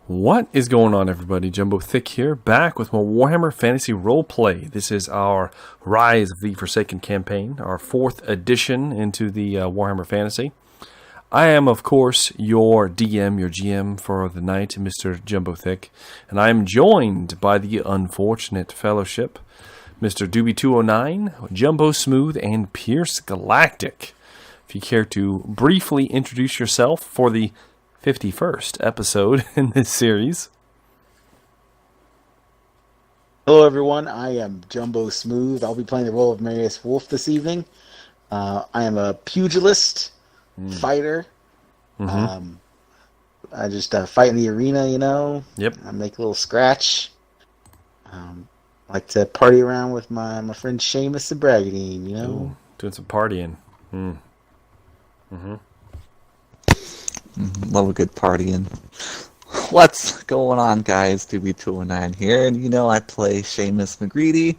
What is going on, everybody? Jumbo Thick here, back with more Warhammer Fantasy Roleplay. This is our Rise of the Forsaken campaign, our 4th edition into the Warhammer Fantasy. I am, of course, your DM, your GM for the night, Mr. Jumbo Thick, and I am joined by the unfortunate fellowship, Mr. Doobie209, Jumbo Smooth, and Pierce Galactic. If you care to briefly introduce yourself for the 51st episode in this series. Hello everyone, I am Jumbo Smooth. I'll be playing the role of Marius Wolf this evening. I am a pugilist, fighter. I just fight in the arena, you know. Yep. I make a little scratch. Like to party around with my friend Sheamus and Braggadine, you know. Ooh, doing some partying. Love a good partying. What's going on, guys? DB209 here, and I play Sheamus McGreedy,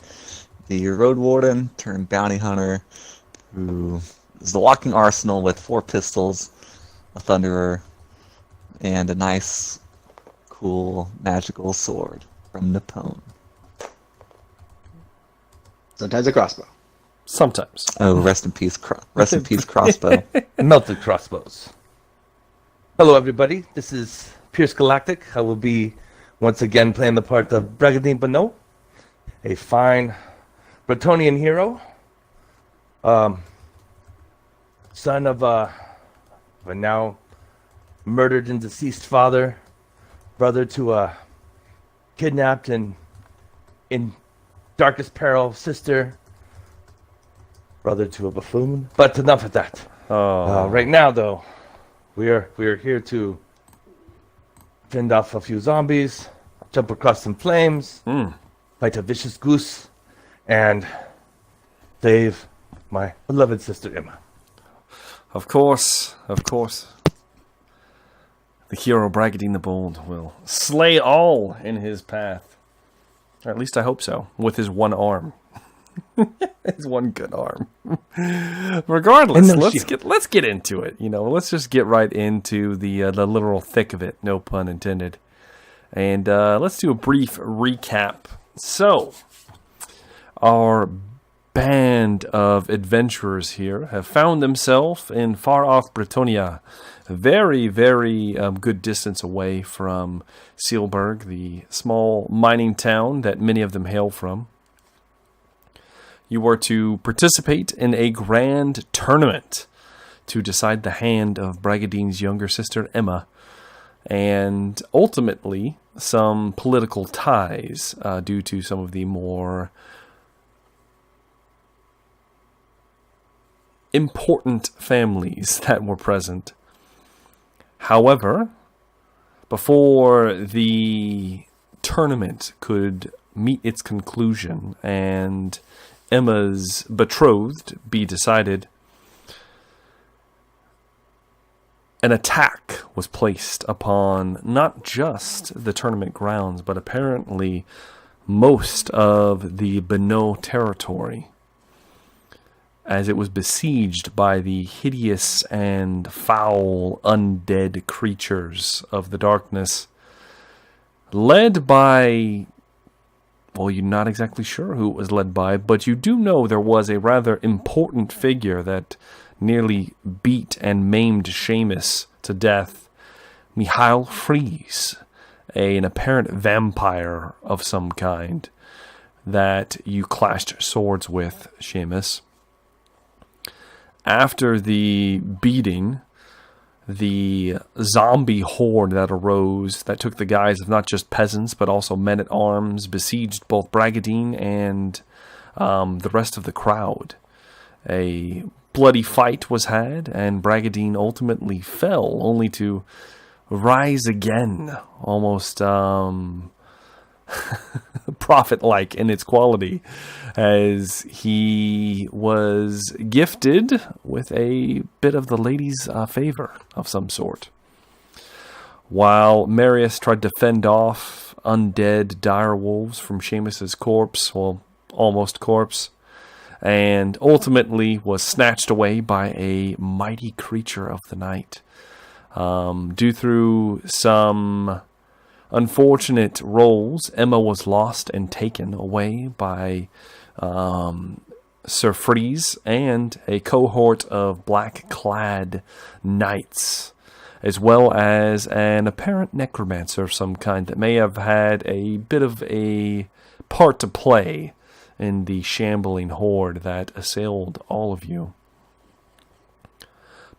the Road Warden turned bounty hunter, who is the walking arsenal with 4 pistols, a thunderer, and a nice, cool, magical sword from Nippon. Sometimes a crossbow. Sometimes. Oh, rest in peace, crossbow. Melted crossbows. Hello, everybody. This is Pierce Galactic. I will be once again playing the part of Braggadine Bonneau, a fine Bretonian hero, son of a now murdered and deceased father, brother to a kidnapped and in darkest peril sister, brother to a buffoon. But enough of that. Right now, though, we are here to fend off a few zombies, jump across some flames, fight a vicious goose, and save my beloved sister Emma. Of course. The hero Braggadine the Bold will slay all in his path. Or at least I hope so, with his one arm. His one good arm. Regardless, let's get into it. Let's just get right into the literal thick of it. No pun intended. And let's do a brief recap. So, our band of adventurers here have found themselves in far-off Bretonia, a very, very good distance away from Sealburg, the small mining town that many of them hail from. You were to participate in a grand tournament to decide the hand of Braggadine's younger sister, Emma, and ultimately some political ties due to some of the more important families that were present. However, before the tournament could meet its conclusion and Emma's betrothed be decided, an attack was placed upon not just the tournament grounds, but apparently most of the Bonneau territory, as it was besieged by the hideous and foul undead creatures of the darkness, led by... Well, you're not exactly sure who it was led by, but you do know there was a rather important figure that nearly beat and maimed Sheamus to death. Mihail Fries, an apparent vampire of some kind that you clashed swords with, Sheamus. After the beating, the zombie horde that arose, that took the guise of not just peasants, but also men-at-arms, besieged both Braggadine and the rest of the crowd. A bloody fight was had, and Braggadine ultimately fell, only to rise again, almost prophet-like in its quality, as he was gifted with a bit of the lady's favor of some sort. While Marius tried to fend off undead direwolves from Sheamus's corpse, well, almost corpse, and ultimately was snatched away by a mighty creature of the night. Due through some unfortunate rolls, Emma was lost and taken away by Sir Freeze and a cohort of black-clad knights, as well as an apparent necromancer of some kind that may have had a bit of a part to play in the shambling horde that assailed all of you.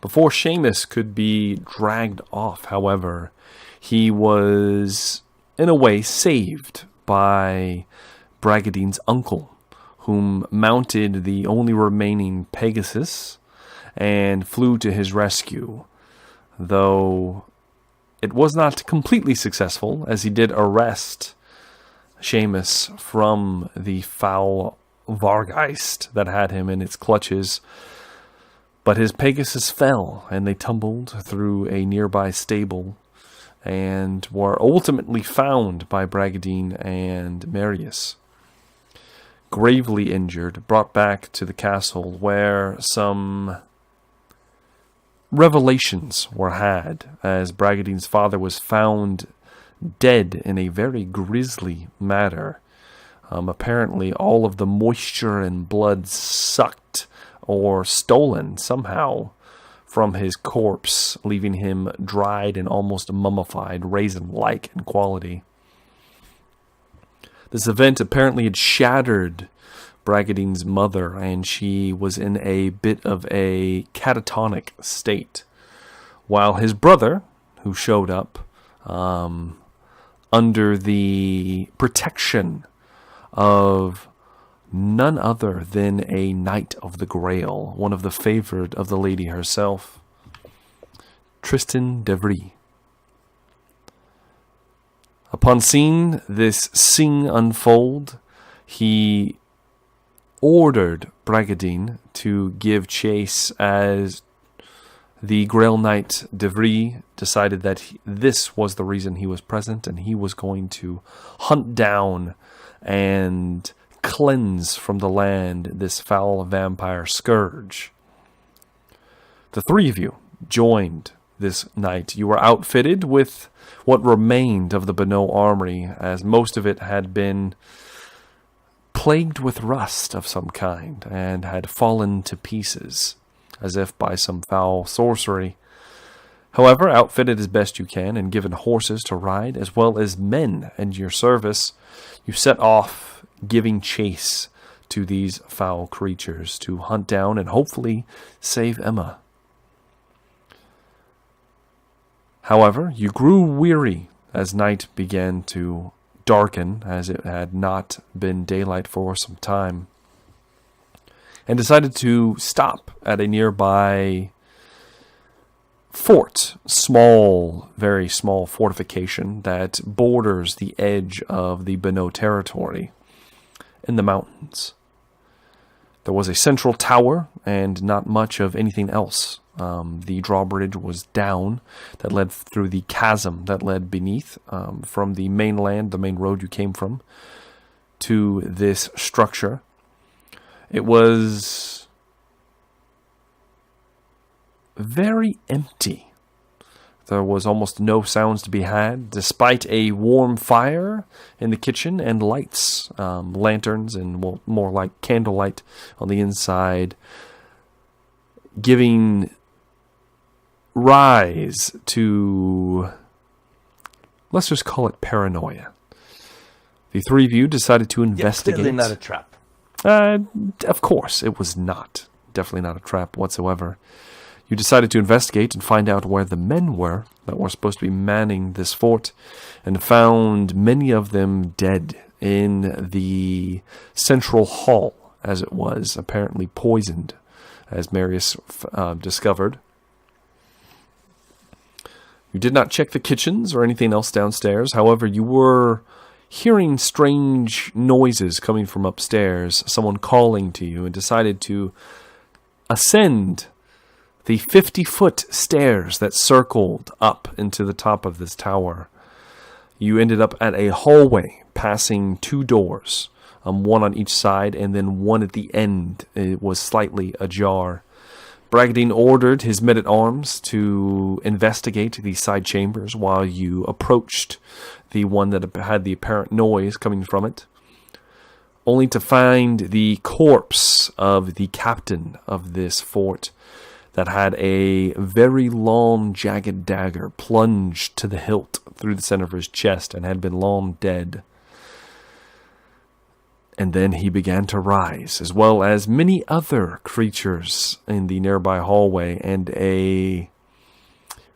Before Sheamus could be dragged off, however, he was, in a way, saved by Bragadine's uncle, whom mounted the only remaining Pegasus and flew to his rescue, though it was not completely successful, as he did arrest Sheamus from the foul Vargheist that had him in its clutches. But his Pegasus fell, and they tumbled through a nearby stable, and were ultimately found by Bragadine and Marius, gravely injured, brought back to the castle, where some revelations were had, as Bragadine's father was found dead in a very grisly manner. Apparently all of the moisture and blood sucked or stolen somehow from his corpse, leaving him dried and almost mummified, raisin-like in quality. This event apparently had shattered Bragadine's mother, and she was in a bit of a catatonic state, while his brother, who showed up under the protection of none other than a Knight of the Grail, one of the favored of the lady herself, Tristan Devry. Upon seeing this scene unfold, he ordered Bragadine to give chase, as the Grail Knight Devry decided that this was the reason he was present, and he was going to hunt down and cleanse from the land this foul vampire scourge. The three of you joined this night. You were outfitted with what remained of the Bonneau armory, as most of it had been plagued with rust of some kind and had fallen to pieces, as if by some foul sorcery. However, outfitted as best you can and given horses to ride, as well as men in your service, you set off giving chase to these foul creatures to hunt down and hopefully save Emma. However, you grew weary as night began to darken, as it had not been daylight for some time, and decided to stop at a nearby fort, very small fortification that borders the edge of the Bonneau territory in the mountains. There was a central tower and not much of anything else. The drawbridge was down that led through the chasm that led beneath from the mainland, the main road you came from, to this structure. It was very empty. There was almost no sounds to be had, despite a warm fire in the kitchen and lights, lanterns, and more like candlelight on the inside, giving rise to, let's just call it paranoia. The three of you decided to investigate. Clearly not a trap. Of course, it was not. Definitely not a trap whatsoever. You decided to investigate and find out where the men were that were supposed to be manning this fort, and found many of them dead in the central hall, as it was apparently poisoned, as Marius discovered. You did not check the kitchens or anything else downstairs. However, you were hearing strange noises coming from upstairs, someone calling to you, and decided to ascend the 50-foot stairs that circled up into the top of this tower. You ended up at a hallway, passing two doors, one on each side, and then one at the end. It was slightly ajar. Bragadine ordered his men-at-arms to investigate the side chambers while you approached the one that had the apparent noise coming from it, only to find the corpse of the captain of this fort that had a very long, jagged dagger plunged to the hilt through the center of his chest and had been long dead. And then he began to rise, as well as many other creatures in the nearby hallway, and a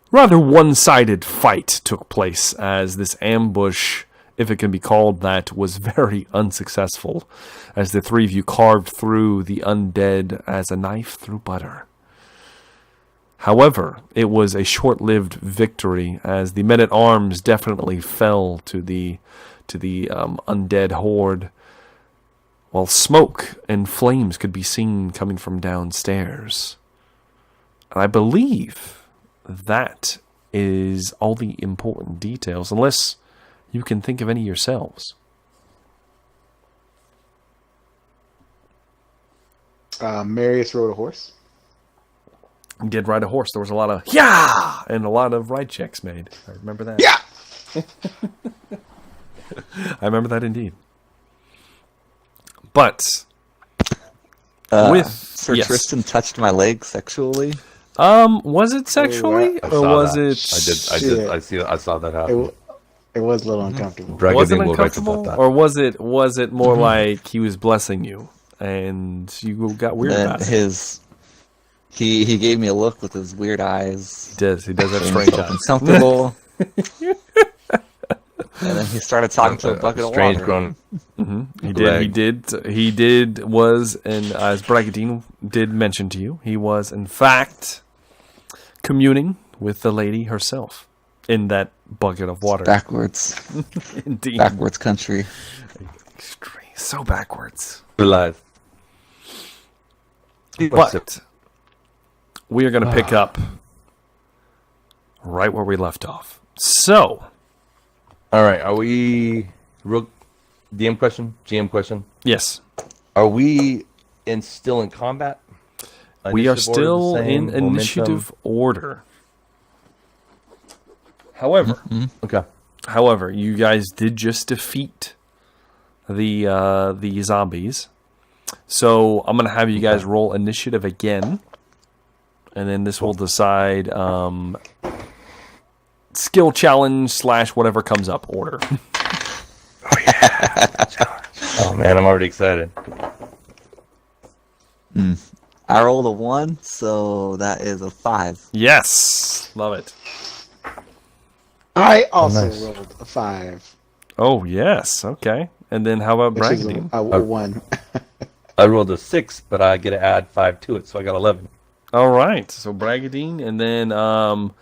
rather one-sided fight took place as this ambush, if it can be called that, was very unsuccessful, as the three of you carved through the undead as a knife through butter. However, it was a short-lived victory, as the men-at-arms definitely fell to the undead horde, while smoke and flames could be seen coming from downstairs. And I believe that is all the important details, unless you can think of any yourselves. Marius rode a horse. Did ride a horse. There was a lot of yeah and a lot of ride checks made. I remember that. Yeah! I remember that indeed. But with Sir yes. Tristan touched my leg sexually. Was it sexually I or saw was that. it? I saw that happen. It was a little uncomfortable. Was it Bragadine will write about uncomfortable, that. or was it more like he was blessing you and you got weird Then about it? he gave me a look with his weird eyes. He does have strange eyes. Uncomfortable. And then he started talking to a bucket of Strange water. grown. He did was, and as Bragadine did mention to you, he was in fact communing with the lady herself in that bucket of water. Backwards. Indeed. Backwards country. Extreme. So backwards. Alive. But we are going to pick up right where we left off. So, All right, are we DM question, GM question? yes, Are we still in combat? we are Initiative order the still same? in Momentum? initiative order. However, Okay. you guys did just defeat the zombies. So I'm going to have you guys roll initiative again. And then this will decide skill challenge / whatever comes up order. Oh man, I'm already excited. I rolled a 1, so that is a 5. Yes. Love it. I also nice. rolled a 5. Oh, yes. Okay. And then how about Which is Bragadine? a 1. I rolled a 6, but I get to add 5 to it, so I got 11. All right. So Bragadine, and then I'll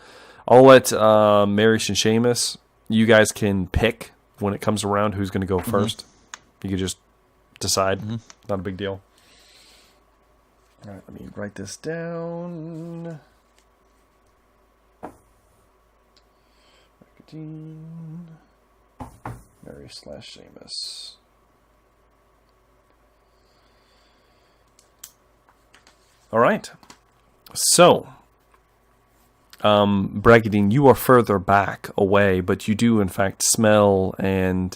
let Marius and Sheamus, you guys can pick when it comes around who's going to go first. You can just decide. Not a big deal. All right, let me write this down. Bragadine, Marius / Sheamus. All right. So, Bragadine, you are further back away, but you do in fact smell and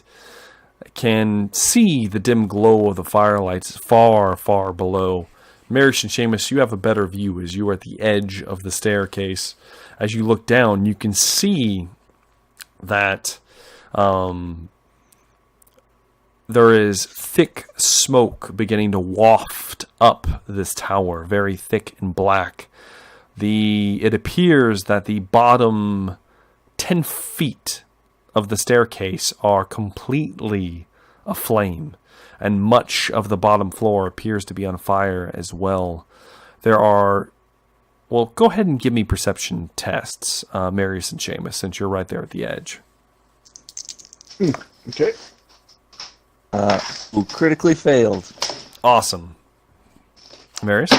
can see the dim glow of the firelights far, far below. Marius and Sheamus, you have a better view as you are at the edge of the staircase. As you look down, you can see that there is thick smoke beginning to waft up this tower, very thick and black. It appears that the bottom 10 feet of the staircase are completely aflame, and much of the bottom floor appears to be on fire as well. There are... Well, go ahead and give me perception tests, Marius and Sheamus, since you're right there at the edge. Okay. Who critically failed. Awesome. Marius?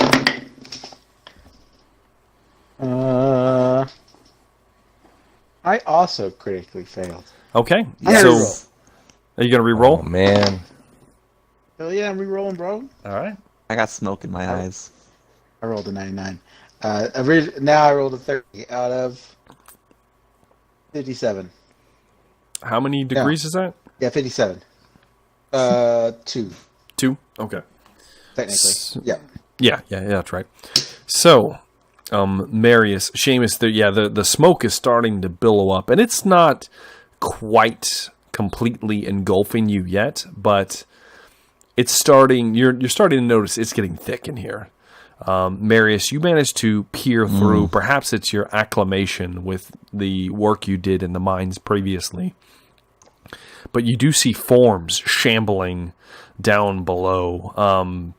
I also critically failed. Okay. I So, reroll. are you going to re-roll? Oh man. Hell yeah, I'm re-rolling, bro. All right. I got smoke in my eyes. I rolled a 99. Now I rolled a 30 out of 57. How many degrees is that? Yeah, 57. 2, 2? Okay. technically. Yeah. Yeah, that's right. So, Marius, Sheamus, the smoke is starting to billow up, and it's not quite completely engulfing you yet, but it's starting. You're starting to notice it's getting thick in here. Marius, you managed to peer through. Perhaps it's your acclimation with the work you did in the mines previously, but you do see forms shambling down below.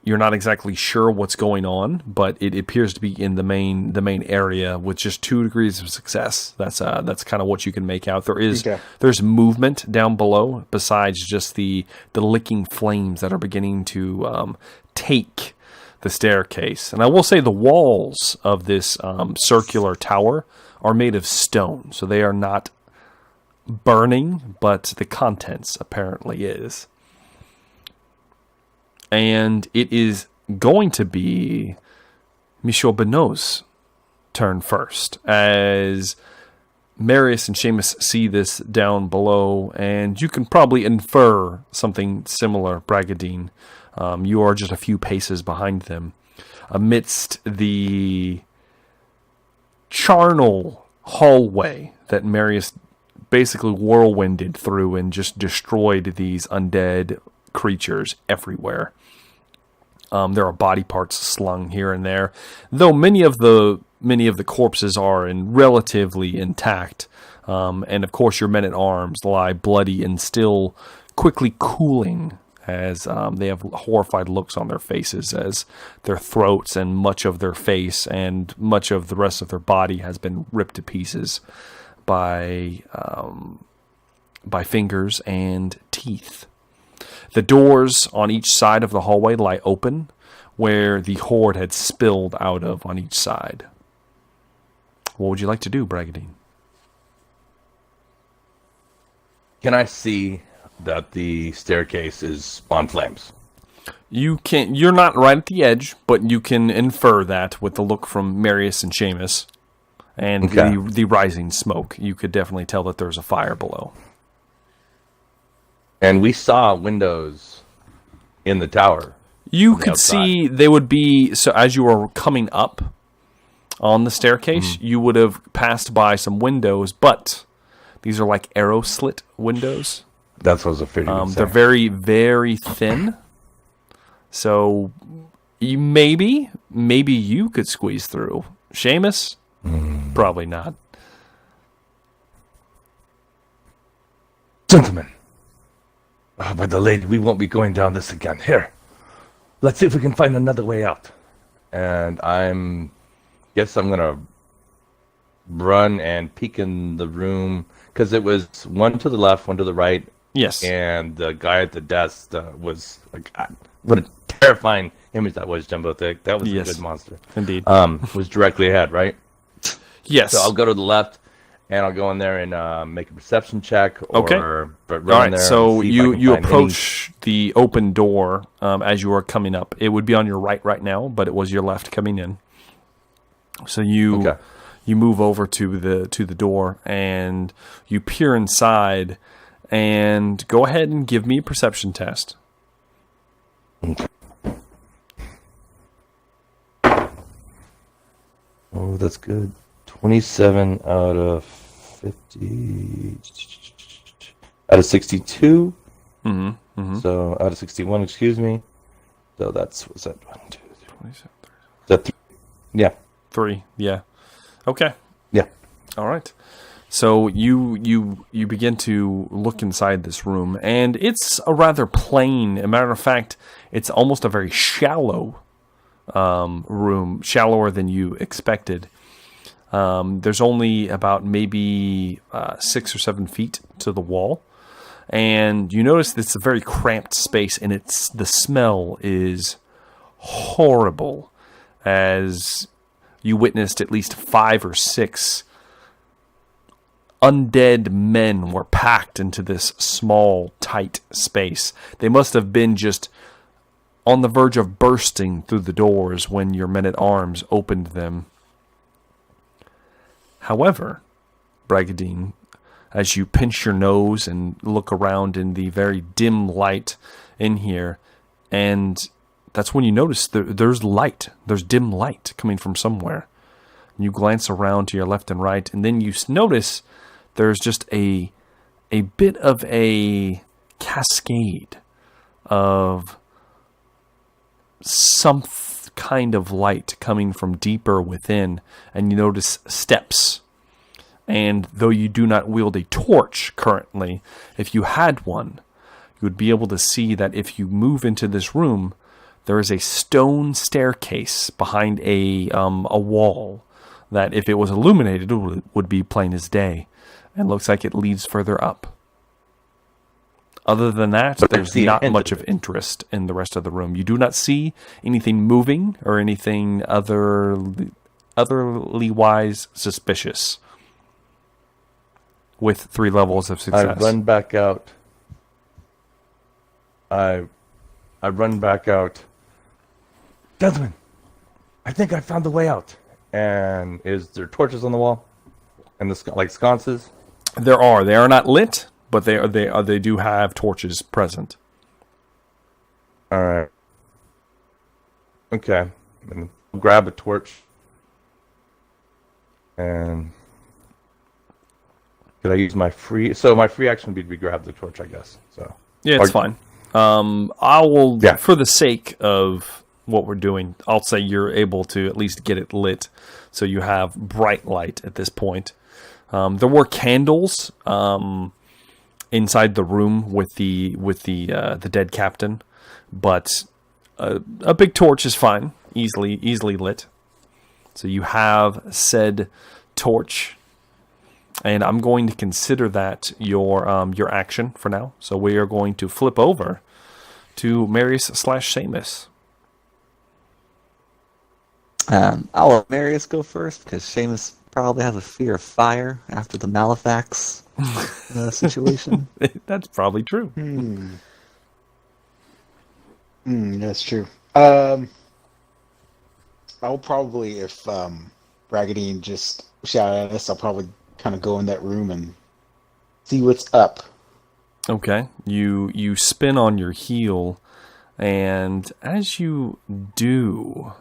You're not exactly sure what's going on, but it appears to be in the main area with just 2 degrees of success. That's kind of what you can make out. There's movement down below besides just the licking flames that are beginning to take the staircase. And I will say the walls of this circular tower are made of stone, so they are not burning, but the contents apparently is. And it is going to be Michel Benot's turn first, as Marius and Sheamus see this down below, and you can probably infer something similar, Bragadine. You are just a few paces behind them. Amidst the charnel hallway that Marius basically whirlwinded through and just destroyed these undead creatures everywhere. There are body parts slung here and there, though many of the corpses are relatively intact. And of course, your men-at-arms lie bloody and still quickly cooling as they have horrified looks on their faces, as their throats and much of their face and much of the rest of their body has been ripped to pieces by fingers and teeth. The doors on each side of the hallway lie open, where the horde had spilled out of on each side. What would you like to do, Bragadine? Can I see that the staircase is on flames? You can. You're not right at the edge, but you can infer that with the look from Marius and Sheamus and the rising smoke. You could definitely tell that there's a fire below. And we saw windows in the tower. You could see they would be, so as you were coming up on the staircase, you would have passed by some windows, but these are like arrow slit windows. That's what I was figuring. They're very, very thin. So maybe you could squeeze through. Sheamus? Probably not. Gentlemen. By the lady, we won't be going down this again. Here, let's see if we can find another way out. And guess I'm gonna run and peek in the room, because it was one to the left, one to the right. Yes. And the guy at the desk was like, what a terrifying image that was, Jumbo Thick. That was a good monster. Indeed. Was directly ahead, right? Yes. So I'll go to the left. And I'll go in there and make a perception check. Okay. All right. So you approach the open door as you are coming up. It would be on your right now, but it was your left coming in. So you move over to the door and you peer inside. And go ahead and give me a perception test. Oh, that's good. 27 out of 50. Out of 62. So out of 61, excuse me. So what's that? 1, 2, 3. 27. Is that 3? Yeah. 3. Yeah. Okay. Yeah. All right. So you begin to look inside this room, and it's a rather plain. As a matter of fact, it's almost a very shallow room, shallower than you expected. There's only about maybe 6 or 7 feet to the wall, and you notice it's a very cramped space, and the smell is horrible, as you witnessed at least 5 or 6 undead men were packed into this small, tight space. They must have been just on the verge of bursting through the doors when your men-at-arms opened them. However, Bragadine, as you pinch your nose and look around in the very dim light in here, and that's when you notice there's light. There's dim light coming from somewhere. You glance around to your left and right, and then you notice there's just a bit of a cascade of some kind of light coming from deeper within, and you notice steps. And though you do not wield a torch currently, if you had one, you would be able to see that if you move into this room, there is a stone staircase behind a wall that, if it was illuminated, would be plain as day, and looks like it leads further up. Other than that, there's not much of interest in the rest of the room. You do not see anything moving or anything otherly-wise suspicious. With 3 levels of success. I run back out. I run back out. Gentlemen, I think I found the way out. And is there torches on the wall? And like sconces? There are. They are not lit, but they do have torches present. All right. Okay. And I'll grab a torch. And could I use my free? So my free action would be to grab the torch, I guess. So yeah, it's fine. I will, for the sake of what we're doing, I'll say you're able to at least get it lit, so you have bright light at this point. There were candles inside the room with the dead captain, but a big torch is fine, easily lit. So you have said torch. And I'm going to consider that your action for now. So we are going to flip over to Marius/Sheamus. I'll let Marius go first, because Sheamus probably has a fear of fire after the Malefax situation. That's probably true. That's true. I'll probably, if Bragadine just shout at us, I'll probably kind of go in that room and see what's up. Okay. You spin on your heel, and as you do,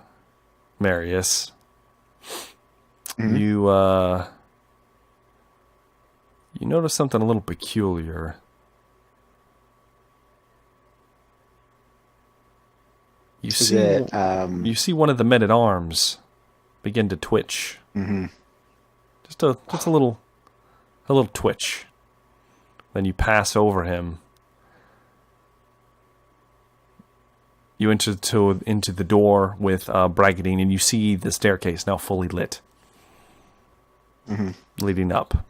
Marius, you notice something a little peculiar. You see one of the men-at-arms begin to twitch. Mm-hmm. Just a little twitch. Then you pass over him. You enter into the door with Bragadine, and you see the staircase now fully lit, leading up.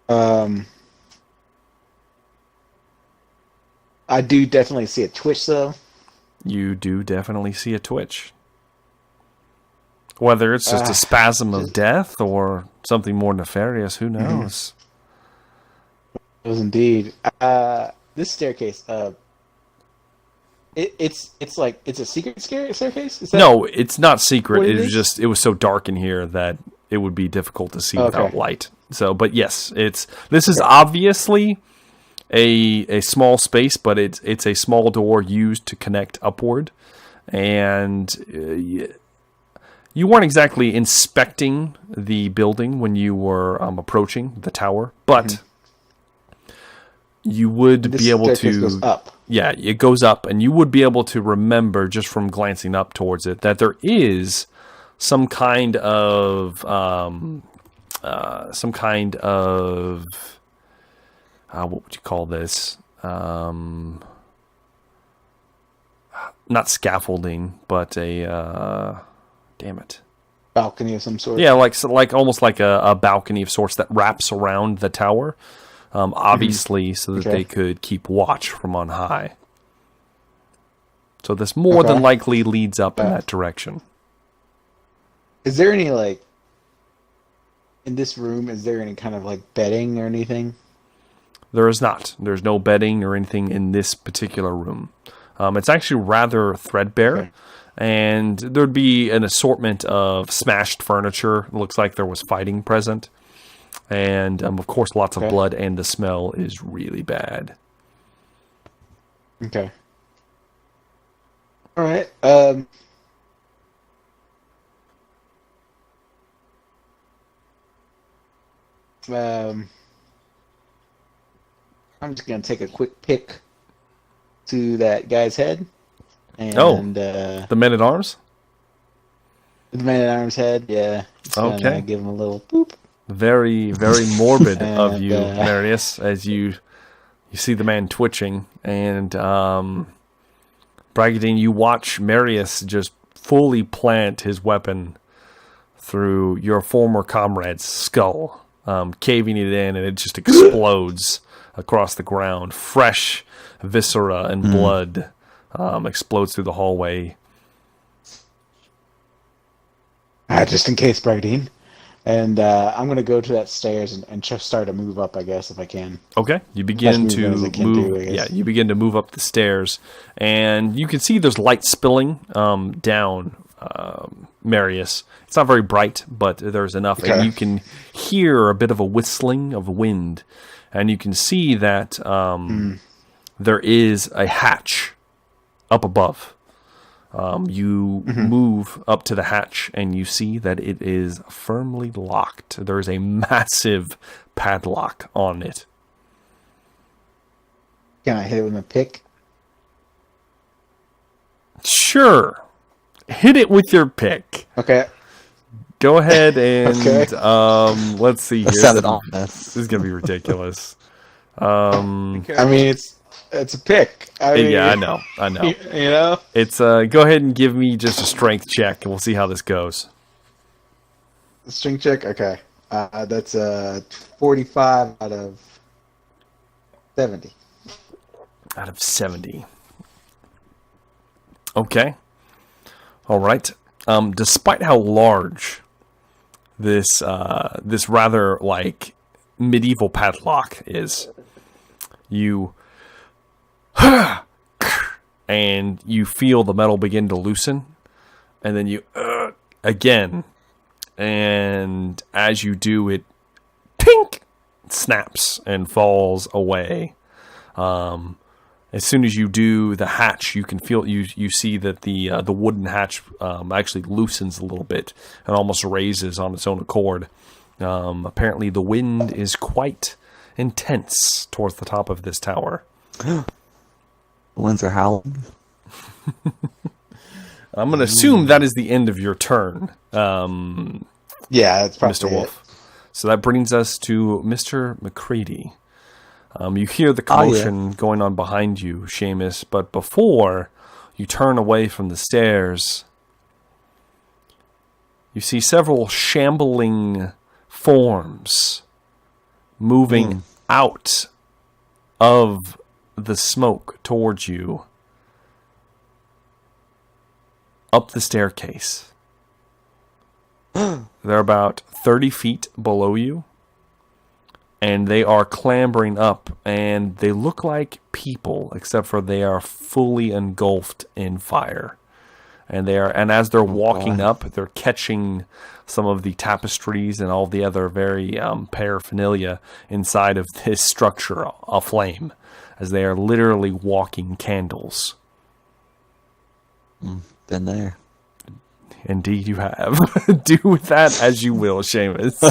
I do definitely see a twitch, though. You do definitely see a twitch. Whether it's just a spasm of death or something more nefarious, who knows? It was indeed. This staircase, it's a secret staircase? Is that No, it's not secret. It it was so dark in here that it would be difficult to see without light. So, but yes, this is obviously a small space, but it's a small door used to connect upward, and you weren't exactly inspecting the building when you were approaching the tower, but you would be able to. Goes up. Yeah, it goes up, and you would be able to remember just from glancing up towards it that there is some kind of what would you call this? Not scaffolding, but a damn it. Balcony of some sort. Yeah, like almost like a balcony of sorts that wraps around the tower, obviously, so that they could keep watch from on high. So this more than likely leads up in that direction. Is there any, in this room, is there any kind of, bedding or anything? There is not. There's no bedding or anything in this particular room. It's actually rather threadbare, Okay. and there'd be an assortment of smashed furniture. It looks like there was fighting present, and of course, lots of Okay. blood, and the smell is really bad. Okay. All right. I'm just gonna take a quick pick to that guy's head, and The men-at-arms? the man at arm's head. Yeah. Just gonna Okay. give him a little boop. Very, very morbid of And, you, Marius, as you see the man twitching, and Bragadine, you watch Marius just fully plant his weapon through your former comrade's skull, caving it in, and it just explodes across the ground. Fresh viscera and blood explodes through the hallway. Just in case, Brightine. And I'm gonna go to that stairs and just start to move up, I guess, if I can. Okay, you begin Much to movement as I can move. do, I guess. Yeah, you begin to move up the stairs, and you can see there's light spilling down, Marius. It's not very bright, but there's enough, and Okay. you can hear a bit of a whistling of wind, and you can see that there is a hatch up above. You move up to the hatch, and you see that it is firmly locked. There is a massive padlock on it. Can I hit it with my pick? Sure. Hit it with your pick. Okay. Go ahead and Okay. let's see here. That sounded This ominous. is gonna be ridiculous. I mean, it's a pick. Yeah, I know. You know. It's go ahead and give me just a strength check, and we'll see how this goes. String check. Okay. That's 45 out of 70. Out of 70. Okay. All right. Despite how large this rather like medieval padlock is, you and you feel the metal begin to loosen, and then you again, and as you do, it tink snaps and falls away. As soon as you do the hatch, you can feel you see that the wooden hatch actually loosens a little bit and almost raises on its own accord. Apparently, the wind is quite intense towards the top of this tower. The winds are howling. I'm going to assume that is the end of your turn, Yeah, that's probably Mr. it. Wolf. So that brings us to Mr. McCready. You hear the Oh, yeah. commotion going on behind you, Sheamus, but before you turn away from the stairs, you see several shambling forms moving out of the smoke towards you, up the staircase. They're about 30 feet below you, and they are clambering up, and they look like people, except for they are fully engulfed in fire. And as they're walking up, they're catching some of the tapestries and all the other very paraphernalia inside of this structure aflame, as they are literally walking candles. Been there. Indeed, you have. Do with that as you will, Sheamus.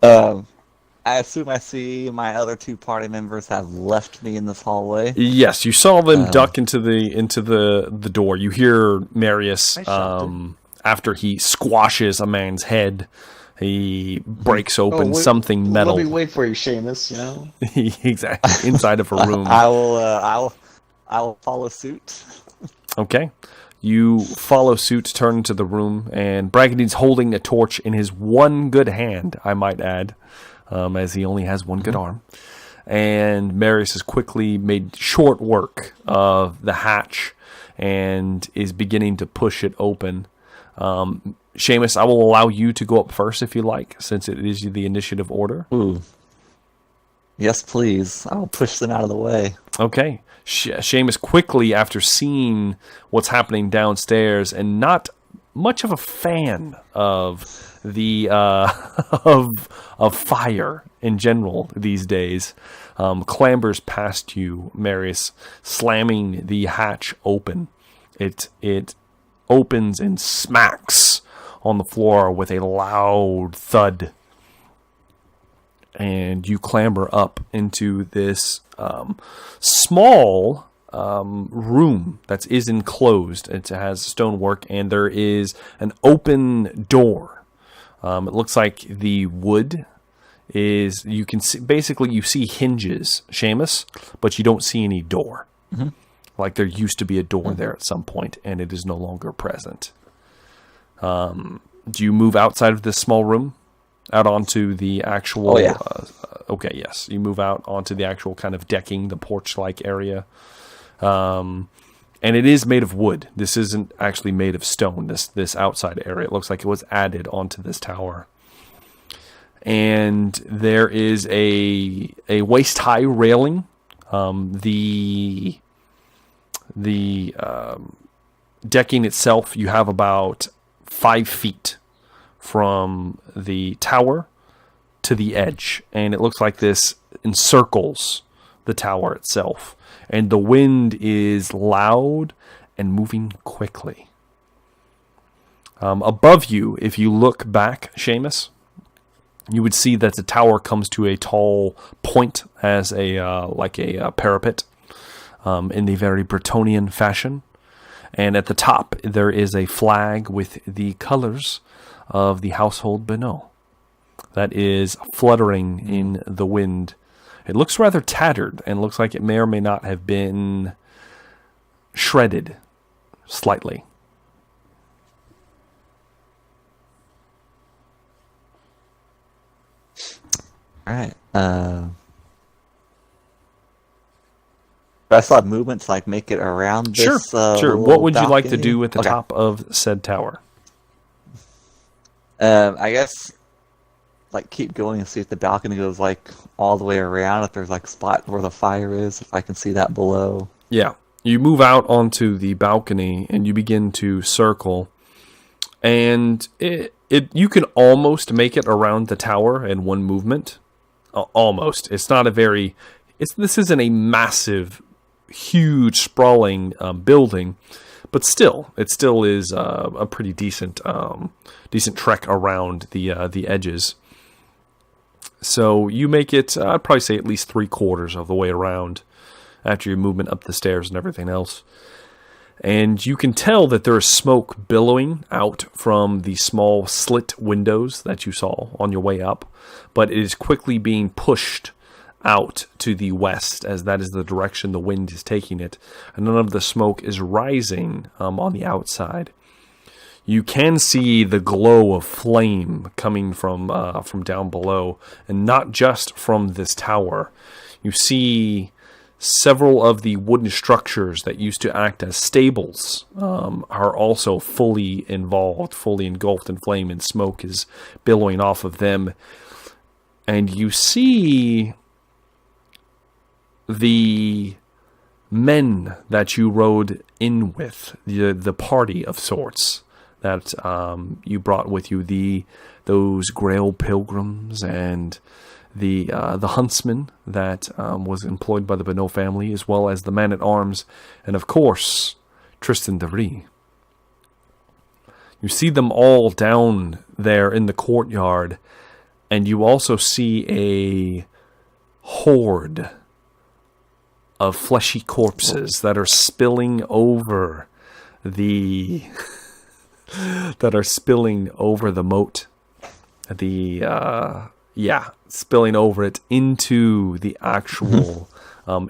I assume I see my other two party members have left me in this hallway. Yes, you saw them duck into the door. You hear Marius after he squashes a man's head. He breaks open something metal. Let me wait for you, Seamus. You know. Exactly, inside of a room. I will follow suit. Okay. You follow suit, turn into the room, and Bragadine's holding a torch in his one good hand, I might add, as he only has one good arm. And Marius has quickly made short work of the hatch and is beginning to push it open. Seamus, I will allow you to go up first if you like, since it is the initiative order. Ooh. Yes, please. I'll push them out of the way. Okay. Sheamus quickly, after seeing what's happening downstairs and not much of a fan of the of fire in general these days, clambers past you, Marius, slamming the hatch open. It opens and smacks on the floor with a loud thud. And you clamber up into this small room that is enclosed. It has stonework, and there is an open door. It looks like the wood is, you can see, basically you see hinges, Sheamus, but you don't see any door. Mm-hmm. Like there used to be a door there at some point, and it is no longer present. Do you move outside of this small room? Out onto the actual... Oh, yeah. Okay, yes. You move out onto the actual kind of decking, the porch-like area. And it is made of wood. This isn't actually made of stone, this outside area. It looks like it was added onto this tower. And there is a waist-high railing. The decking itself, you have about 5 feet from the tower to the edge, and it looks like this encircles the tower itself, and the wind is loud and moving quickly. Above you, if you look back, Sheamus, you would see that the tower comes to a tall point as like a parapet in the very Bretonian fashion, and at the top there is a flag with the colors of the household Benoit that is fluttering in the wind. It looks rather tattered and looks like it may or may not have been shredded slightly. All right. I still have movement to like make it around this. Sure. What would you like to balcony? do at the Okay. top of said tower? I guess like keep going and see if the balcony goes like all the way around. If there's like a spot where the fire is, if I can see that below. Yeah. You move out onto the balcony and you begin to circle, and you can almost make it around the tower in one movement. Almost. It's not a very. This isn't a massive, huge, sprawling building, but still, it still is a pretty decent trek around the edges. So you make it, I'd probably say at least 3/4 of the way around after your movement up the stairs and everything else. And you can tell that there is smoke billowing out from the small slit windows that you saw on your way up, but it is quickly being pushed out to the west, as that is the direction the wind is taking it, and none of the smoke is rising on the outside. You can see the glow of flame coming from down below, and not just from this tower. You see several of the wooden structures that used to act as stables are also fully involved, fully engulfed in flame, and smoke is billowing off of them. And you see the men that you rode in with, the party of sorts that you brought with you, those Grail pilgrims and the huntsman that was employed by the Benoit family, as well as the man-at-arms, and of course, Tristan de Rie. You see them all down there in the courtyard, and you also see a horde of fleshy corpses that are spilling over the moat. Spilling over it into the actual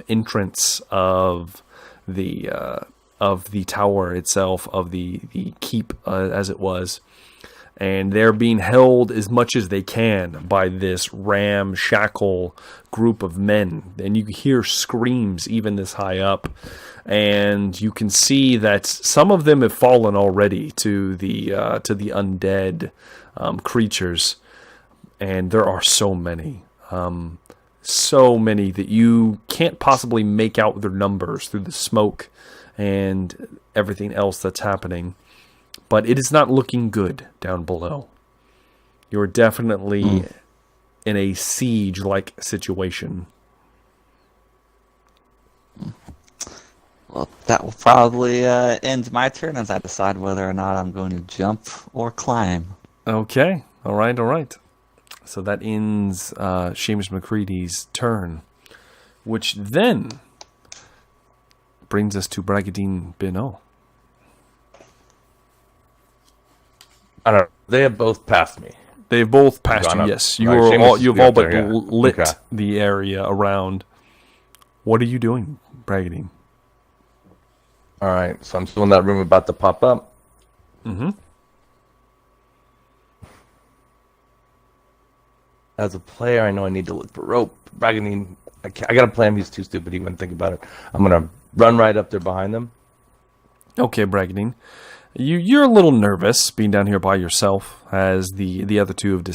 entrance of the tower itself, of the keep as it was. And they're being held as much as they can by this ramshackle group of men. And you hear screams even this high up. And you can see that some of them have fallen already to the undead creatures. And there are so many. so many that you can't possibly make out their numbers through the smoke and everything else that's happening. But it is not looking good down below. You're definitely in a siege-like situation. Well, that will probably end my turn as I decide whether or not I'm going to jump or climb. Okay. All right. So that ends Seamus McCready's turn, which then brings us to Bragadine Binot. I don't know. They have both passed me. They've both passed you, Up. yes. Right, You've all but there, yeah. lit Okay. the area around. What are you doing, Bragadine? All right, so I'm still in that room about to pop up. Mm-hmm. As a player, I know I need to look for rope. Bragadine, I got a plan. He's too stupid. He wouldn't think about it. I'm going to run right up there behind them. Okay, Bragadine. You're a little nervous being down here by yourself as the other two have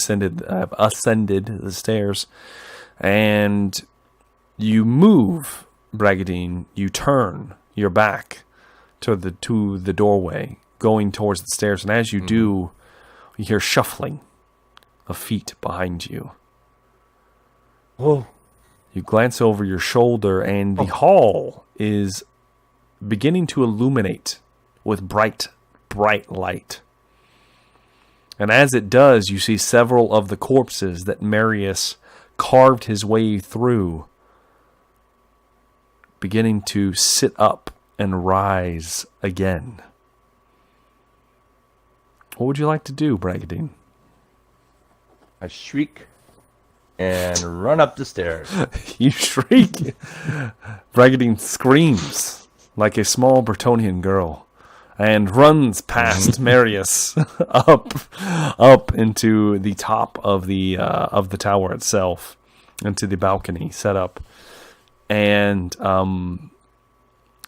ascended the stairs. And you move, Bragadine. You turn your back to the doorway, going towards the stairs. And as you do, you hear shuffling of feet behind you. Whoa. You glance over your shoulder, and the hall is beginning to illuminate with bright light. And as it does, you see several of the corpses that Marius carved his way through beginning to sit up and rise again. What would you like to do, Bragadine? I shriek and run up the stairs. You shriek. Bragadine screams like a small Bretonnian girl and runs past Marius up into the top of the tower itself, into the balcony set up. And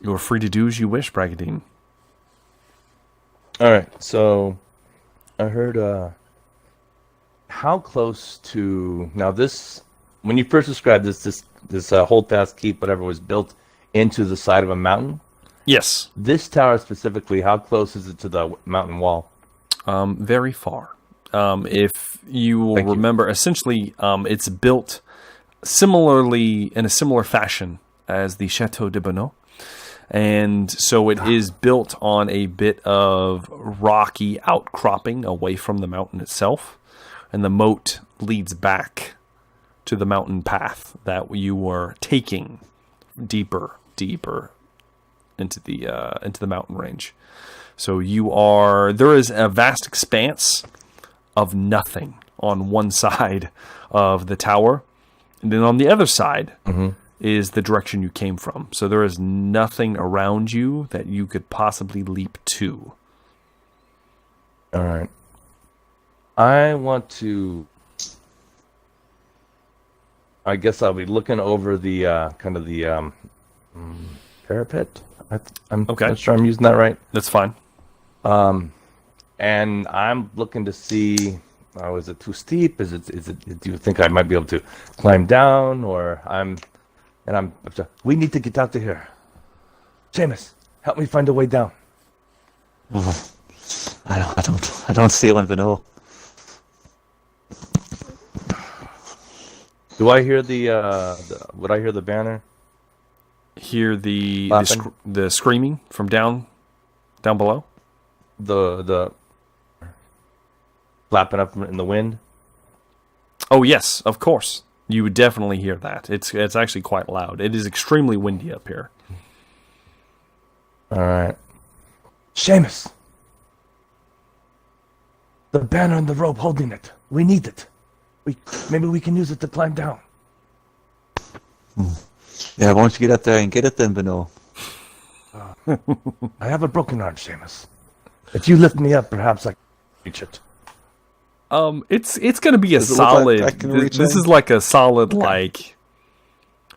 you're free to do as you wish, Bragadine. All right, so I heard how close to now this when you first described this holdfast keep, whatever, was built into the side of a mountain. Yes. This tower specifically, how close is it to the mountain wall? Very far. If you will remember, essentially, it's built similarly in a similar fashion as the Chateau de Binot. And so it is built on a bit of rocky outcropping away from the mountain itself. And the moat leads back to the mountain path that you were taking deeper into the mountain range. So there is a vast expanse of nothing on one side of the tower. And then on the other side is the direction you came from. So there is nothing around you that you could possibly leap to. All right. I want to... I guess I'll be looking over the kind of the parapet. I'm not sure I'm using that right. That's fine. And I'm looking to see... is it too steep? Is it? Do you think I might be able to climb down, or we need to get out of here. Seamus, help me find a way down. I don't see one, Binot. Do I hear would I hear the banner? Hear the screaming from down below? The flapping up in the wind? Oh, yes, of course. You would definitely hear that. It's actually quite loud. It is extremely windy up here. All right. Seamus! The banner and the rope holding it. We need it. Maybe we can use it to climb down. Yeah, why don't you get up there and get it then, Binot? I have a broken arm, Seamus. If you lift me up, perhaps I can reach it. It's going to be a Does it look solid... like I can reach this in? is like a solid,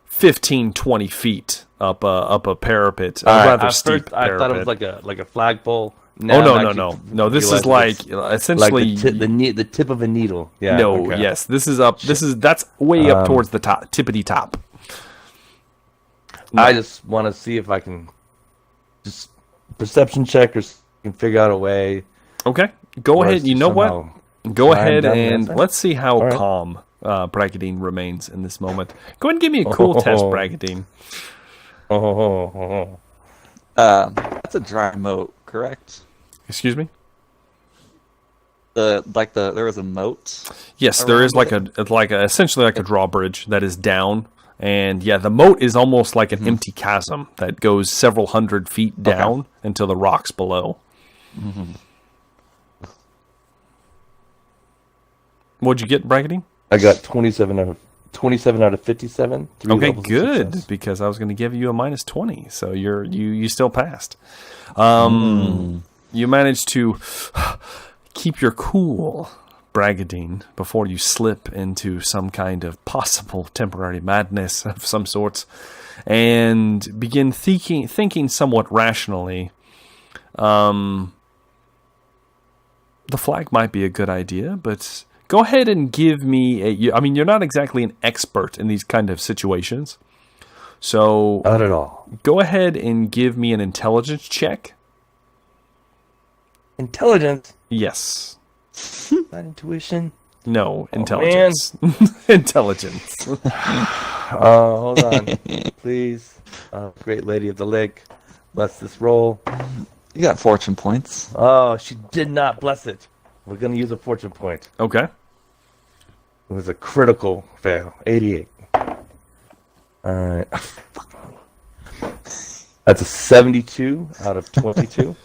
15, 20 feet up a parapet. A rather steep I thought it parapet. was like a flagpole, Now Oh I'm no. actually This is realizing like it's essentially the tip of a needle. Yeah. no. okay. Yes, this is up. That's way up towards the top, tippity top. I just want to see if I can just perception check or can figure out a way. Okay, go for us ahead. to You know what? somehow Go climb ahead down the and outside. let's see how All right. calm Braggadine remains in this moment. Go ahead and give me a cool test, Braggadine. That's a dry moat, correct? Excuse me. There was a moat. Yes, there is around like a essentially like a drawbridge that is down, and yeah, the moat is almost like an empty chasm that goes several hundred feet down into the rocks below. What'd you get, Braggadine? I got 27 out of 57. 3 Okay, levels of good, success. because I was going to give you a minus 20, so you still passed. You managed to keep your cool, Braggadine, before you slip into some kind of possible temporary madness of some sorts, and begin thinking somewhat rationally. The flag might be a good idea, but go ahead and give me you're not exactly an expert in these kind of situations. So Not at all. go ahead and give me an intelligence check. Intelligence, Yes. not intuition. No, intelligence. Intelligence. Hold on, please. Great Lady of the Lake, bless this roll. You got fortune points. Oh, she did not bless it. We're gonna use a fortune point. Okay. It was a critical fail. 88. Alright. That's a 72 out of 22.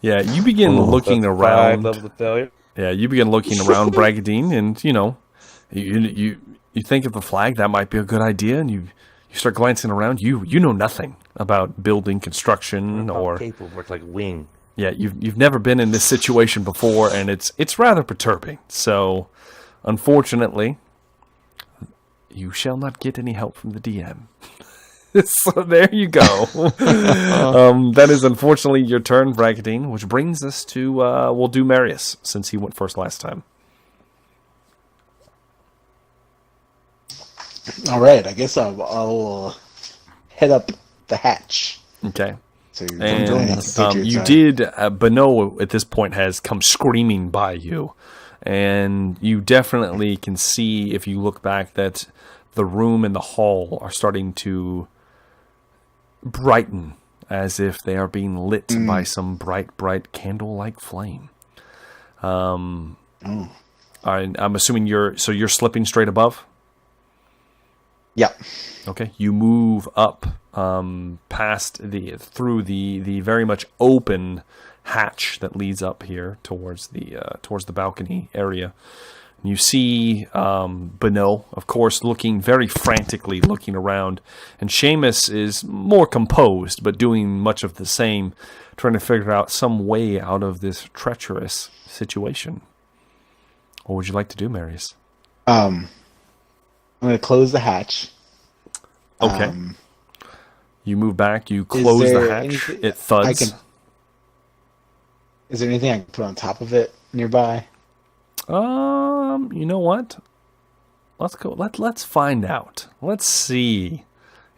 Yeah, you begin looking That's 5 around. levels of failure. Yeah, you begin looking around Braggadine, and you think of the flag. That might be a good idea, and you start glancing around. You know nothing about building, construction, or Capable works like a wing. yeah, you've never been in this situation before, and it's rather perturbing. So, unfortunately, you shall not get any help from the DM. So there you go. That is unfortunately your turn, Braggadine, which brings us to we'll do Marius since he went first last time. All right, I guess I'll head up the hatch. Okay. So you're And joining us, Patriots, you are- did. Beno at this point has come screaming by you, and you definitely can see if you look back that the room and the hall are starting to brighten as if they are being lit by some bright candle-like flame. I'm assuming you're slipping straight above. Yeah. Okay, you move up through the very much open hatch that leads up here towards the balcony area. You see Beno, of course, looking very frantically, looking around, and Sheamus is more composed, but doing much of the same, trying to figure out some way out of this treacherous situation. What would you like to do, Marius? I'm going to close the hatch. Okay. You move back, you close the there hatch, anything it thuds. Is there anything I can put on top of it nearby? You know what? Let's go. Let's find out. Let's see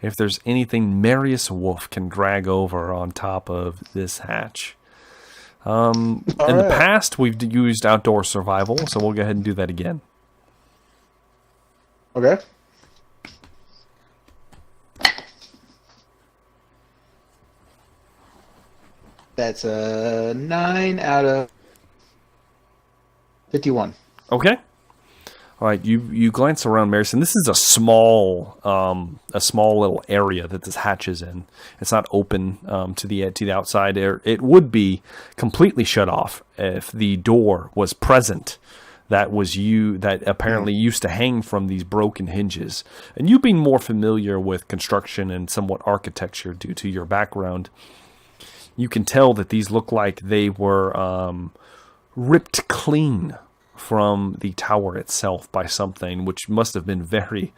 if there's anything Marius Wolf can drag over on top of this hatch. In the past, we've used outdoor survival, so we'll go ahead and do that again. Okay. That's a 9 out of 51. Okay. All right. You glance around, Marius, and this is a small little area that this hatch is in. It's not open to the outside air. It would be completely shut off if the door was present. That apparently used to hang from these broken hinges. And you being more familiar with construction and somewhat architecture due to your background, you can tell that these look like they were ripped clean from the tower itself by something which must have been very,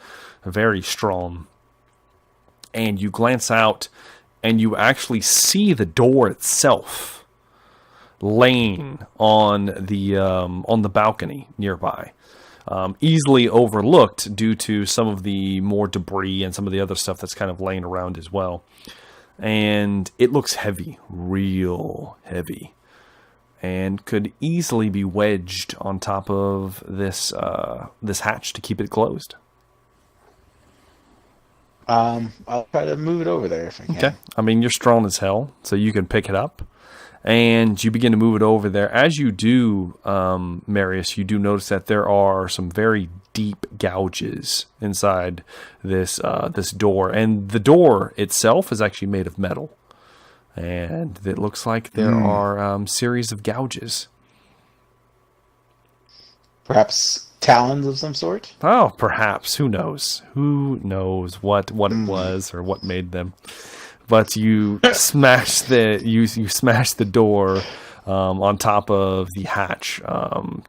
very strong. And you glance out and you actually see the door itself laying on the balcony nearby, easily overlooked due to some of the more debris and some of the other stuff that's kind of laying around as well. And it looks heavy, real heavy, and could easily be wedged on top of this hatch to keep it closed. I'll try to move it over there if I can. Okay. I mean, you're strong as hell, so you can pick it up. And you begin to move it over there. As you do, Marius, you do notice that there are some very deep gouges inside this door. And the door itself is actually made of metal. And it looks like there are series of gouges. Perhaps talons of some sort? Oh, perhaps. Who knows? Who knows what it was or what made them? But you smash the door on top of the hatch,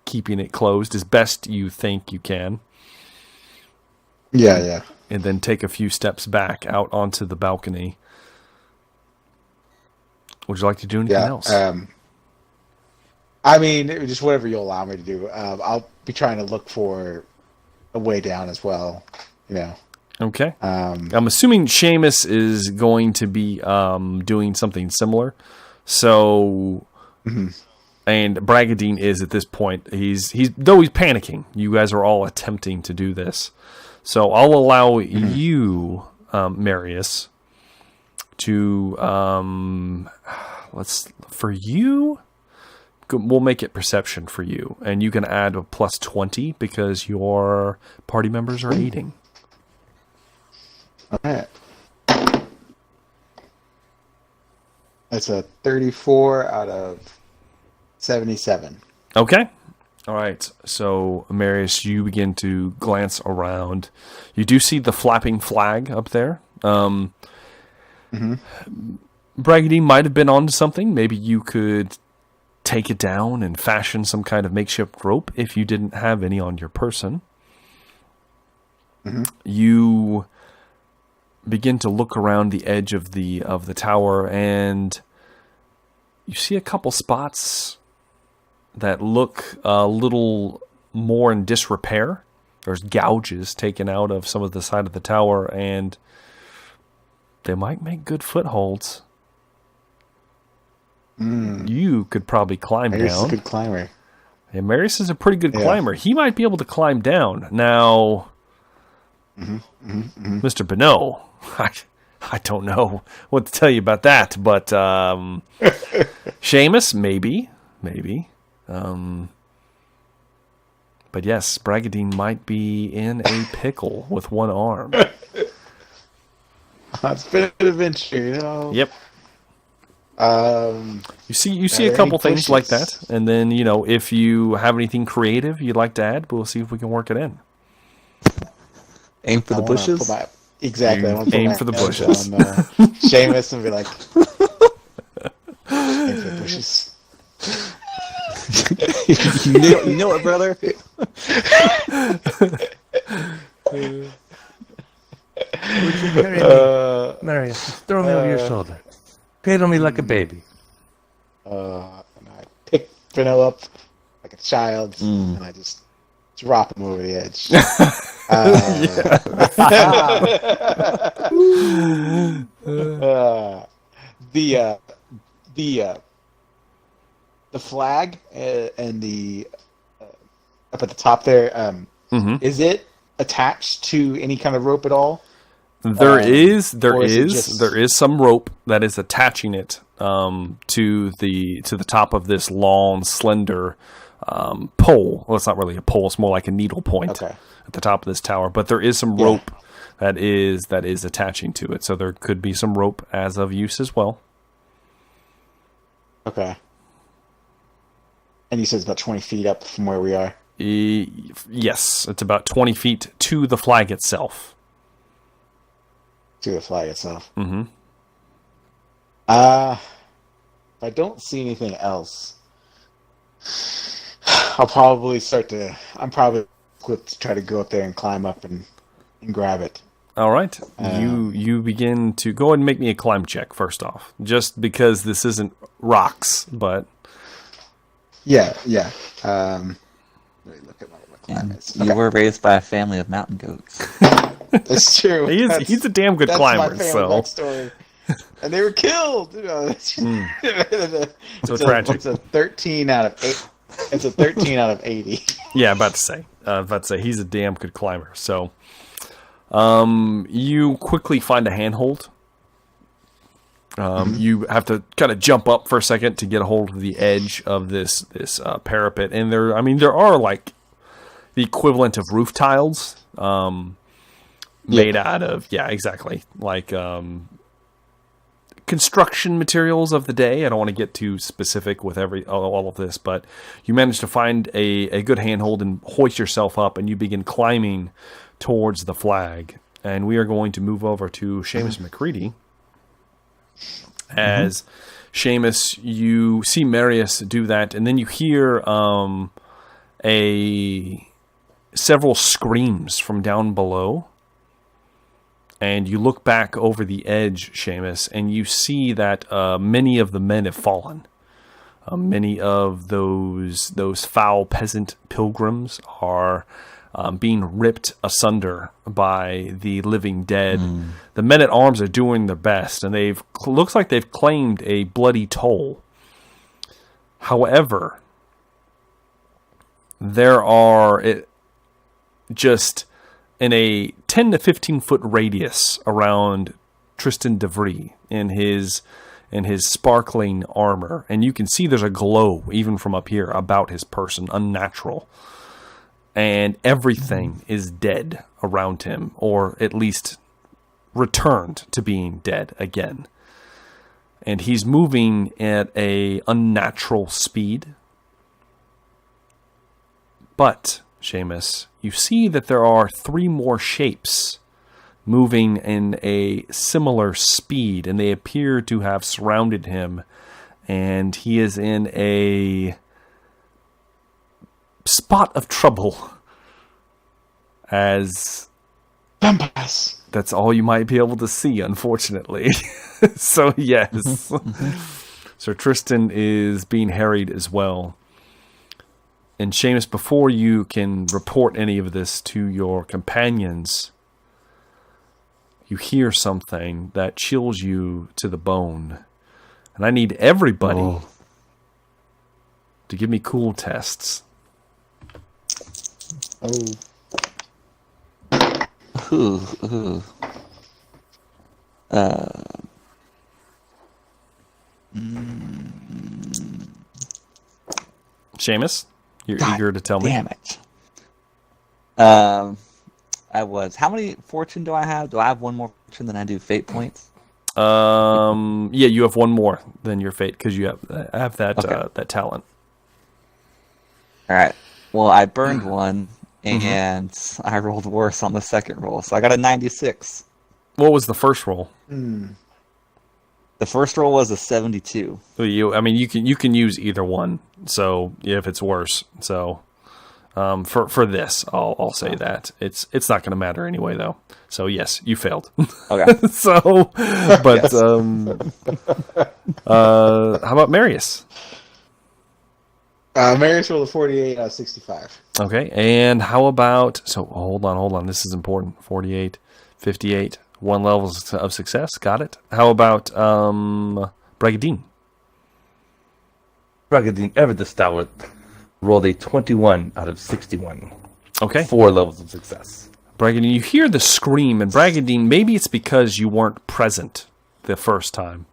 keeping it closed as best you think you can. Yeah. And then take a few steps back out onto the balcony. Would you like to do anything else? I mean, just whatever you'll allow me to do. I'll be trying to look for a way down as well, you know. Okay. I'm assuming Sheamus is going to be doing something similar. So, and Bragadine is at this point. He's panicking. You guys are all attempting to do this. So I'll allow you, Marius, to we'll make it perception for you, and you can add a plus 20 because your party members are aiding. All right. That's a 34 out of 77. Okay. All right. So, Marius, you begin to glance around. You do see the flapping flag up there. Bragadine might have been onto something. Maybe you could take it down and fashion some kind of makeshift rope if you didn't have any on your person. You begin to look around the edge of the tower, and you see a couple spots that look a little more in disrepair. There's gouges taken out of some of the side of the tower, and they might make good footholds. You could probably climb Marius down. is a good climber. And Marius is a pretty good climber. He might be able to climb down. Now, Mr. Bonneau, I don't know what to tell you about that, but Sheamus, maybe. But yes, Bragadine might be in a pickle with one arm. It's been an adventure, you know. Yep. You see a there couple any things like bushes? that, and then if you have anything creative you'd like to add, we'll see if we can work it in. Aim for the bushes. Exactly. I want to Aim put for the my bushes. hands on, Sheamus and be like, aim for the bushes. you know it, brother. Would you carry me? Marius, just throw me over your shoulder. Cradle me like a baby. And I pick Vanilla up like a child, and I just drop him over the edge. The flag and the up at the top there, is it attached to any kind of rope at all? There is some rope that is attaching it to the top of this long, slender pole. Well, it's not really a pole; it's more like a needle point at the top of this tower. But there is some rope that is attaching to it, so there could be some rope as of use as well. Okay. And you said it's about 20 feet up from where we are. Yes, it's about 20 feet to the flag itself. To the flag itself. Mm-hmm. If I don't see anything else, I'm probably equipped to try to go up there and climb up and grab it. All right. You begin to go ahead and make me a climb check first off, just because this isn't rocks, but Yeah. Let me look at my And climates. you were raised by a family of mountain goats. That's true. He's a damn good That's climber. my family So backstory. And they were killed. So tragic. It's a 13 out of 8. It's a 13 out of 80. yeah, about to say he's a damn good climber. So, you quickly find a handhold. You have to kind of jump up for a second to get a hold of the edge of this parapet, and there are like the equivalent of roof tiles, made out of like construction materials of the day. I don't want to get too specific with all of this, but you manage to find a good handhold and hoist yourself up, and you begin climbing towards the flag. And we are going to move over to Sheamus MacReady. As Sheamus, you see Marius do that, and then you hear several screams from down below. And you look back over the edge, Sheamus, and you see that many of the men have fallen. Many of those foul peasant pilgrims are being ripped asunder by the living dead. The men-at-arms are doing their best, and looks like they've claimed a bloody toll. However, there are just in a 10 to 15 foot radius around Tristan DeVries in his sparkling armor, and you can see there's a glow even from up here about his person, unnatural. And everything is dead around him, or at least returned to being dead again. And he's moving at a unnatural speed. But, Sheamus, you see that there are 3 more shapes moving in a similar speed, and they appear to have surrounded him, and he is in a spot of trouble, as Vampires. That's all you might be able to see, unfortunately. So yes, Sir Tristan is being harried as well. And Sheamus, before you can report any of this to your companions, you hear something that chills you to the bone. And I need everybody to give me cool tests. Ooh. Seamus, you're eager to tell me? Damn it. I was. How many fortune do I have? Do I have one more fortune than I do fate points? Yeah, you have one more than your fate because you have that that talent. All right. Well, I burned one, and I rolled worse on the second roll, so I got a 96. What was the first roll? The first roll was a 72. You can use either one. So if it's worse, so for this, I'll say that it's not going to matter anyway, though. So yes, you failed. Okay. So, but how about Marius? Marius rolled a 48 out of 65. Okay, and how about... So, hold on. This is important. 48, 58, 1 level of success. Got it. How about Brigadine? Brigadine, ever the stalwart, rolled a 21 out of 61. Okay. 4 levels of success. Brigadine, you hear the scream, and Brigadine, maybe it's because you weren't present the first time,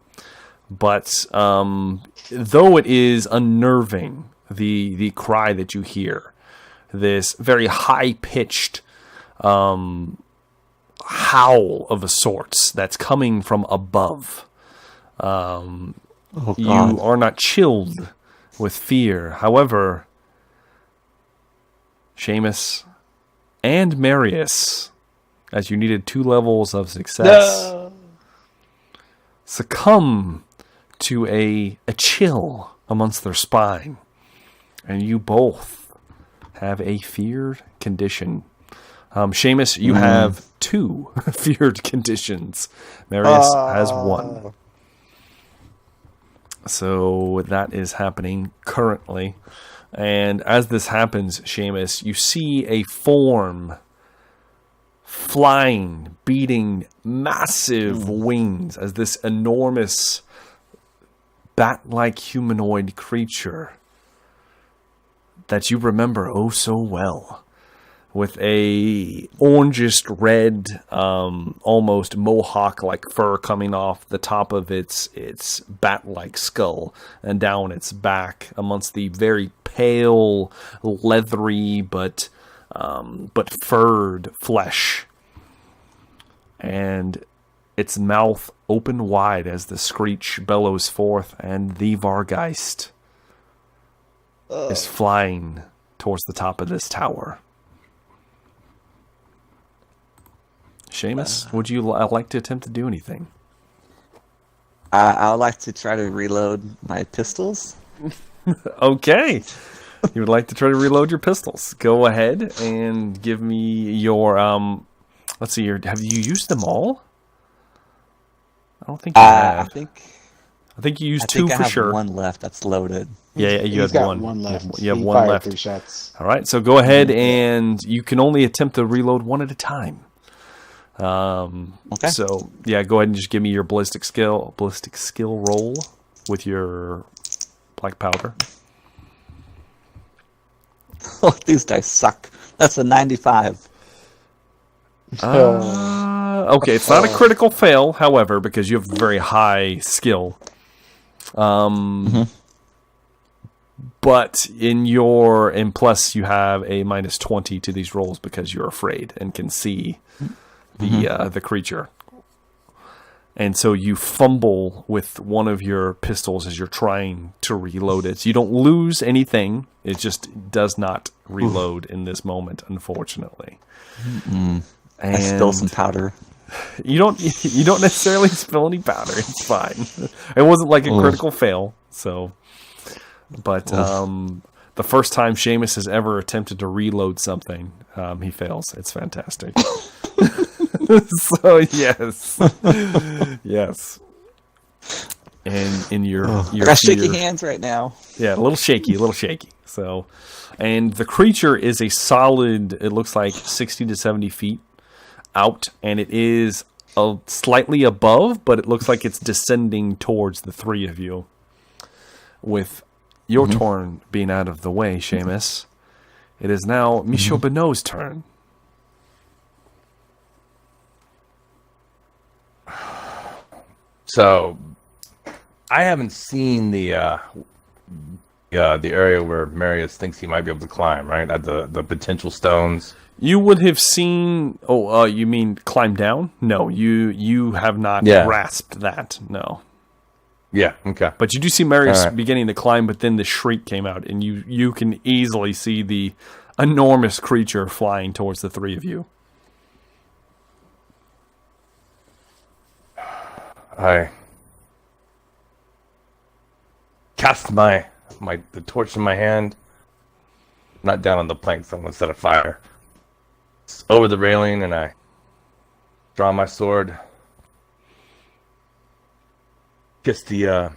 but though it is unnerving, the cry that you hear, this very high-pitched howl of a sorts that's coming from above. You are not chilled with fear. However, Sheamus and Marius, as you needed 2 levels of success, succumb to a chill amongst their spine. And you both have a feared condition. Sheamus, you have 2 feared conditions. Marius has 1. So that is happening currently. And as this happens, Sheamus, you see a form flying, beating massive wings as this enormous bat-like humanoid creature that you remember oh so well, with a orangest red, almost mohawk-like fur coming off the top of its bat-like skull and down its back amongst the very pale, leathery but furred flesh, and its mouth open wide as the screech bellows forth, and the Vargheist is flying towards the top of this tower. Sheamus, would you like to attempt to do anything? I would like to try to reload my pistols. Okay. You would like to try to reload your pistols. Go ahead and give me your, let's see here. Have you used them all? I don't think you have. I think you used two for sure. I have one left that's loaded. Yeah, you He's had got one. one left. You have He one fired left. 3 shots. All right, so go ahead and you can only attempt to reload one at a time. Okay. So yeah, go ahead and just give me your ballistic skill roll with your black powder. Oh, these dice suck. That's a 95. Okay, it's not a critical fail, however, because you have very high skill. But and plus you have a minus 20 to these rolls because you're afraid and can see the creature. And so you fumble with one of your pistols as you're trying to reload it. So you don't lose anything. It just does not reload in this moment, unfortunately. And I spill some powder. You don't necessarily spill any powder. It's fine. It wasn't like a critical fail. So, but the first time Sheamus has ever attempted to reload something, he fails. It's fantastic. So yes. And in your I got shaky hands right now. Yeah, a little shaky. So, and the creature is a solid, it looks like 60 to 70 feet out, and it is slightly above, but it looks like it's descending towards the three of you. With your turn being out of the way, Sheamus, it is now Michaud Benoit's turn. So, I haven't seen the area where Marius thinks he might be able to climb, right? At the potential stones. You would have seen. Oh, you mean climb down? No, you have not grasped that. No. Yeah. Okay. But you do see Marius beginning to climb, but then the shriek came out, and you can easily see the enormous creature flying towards the three of you. I cast the torch in my hand, not down on the plank, so I'm gonna set a fire. It's over the railing, and I draw my sword, kiss the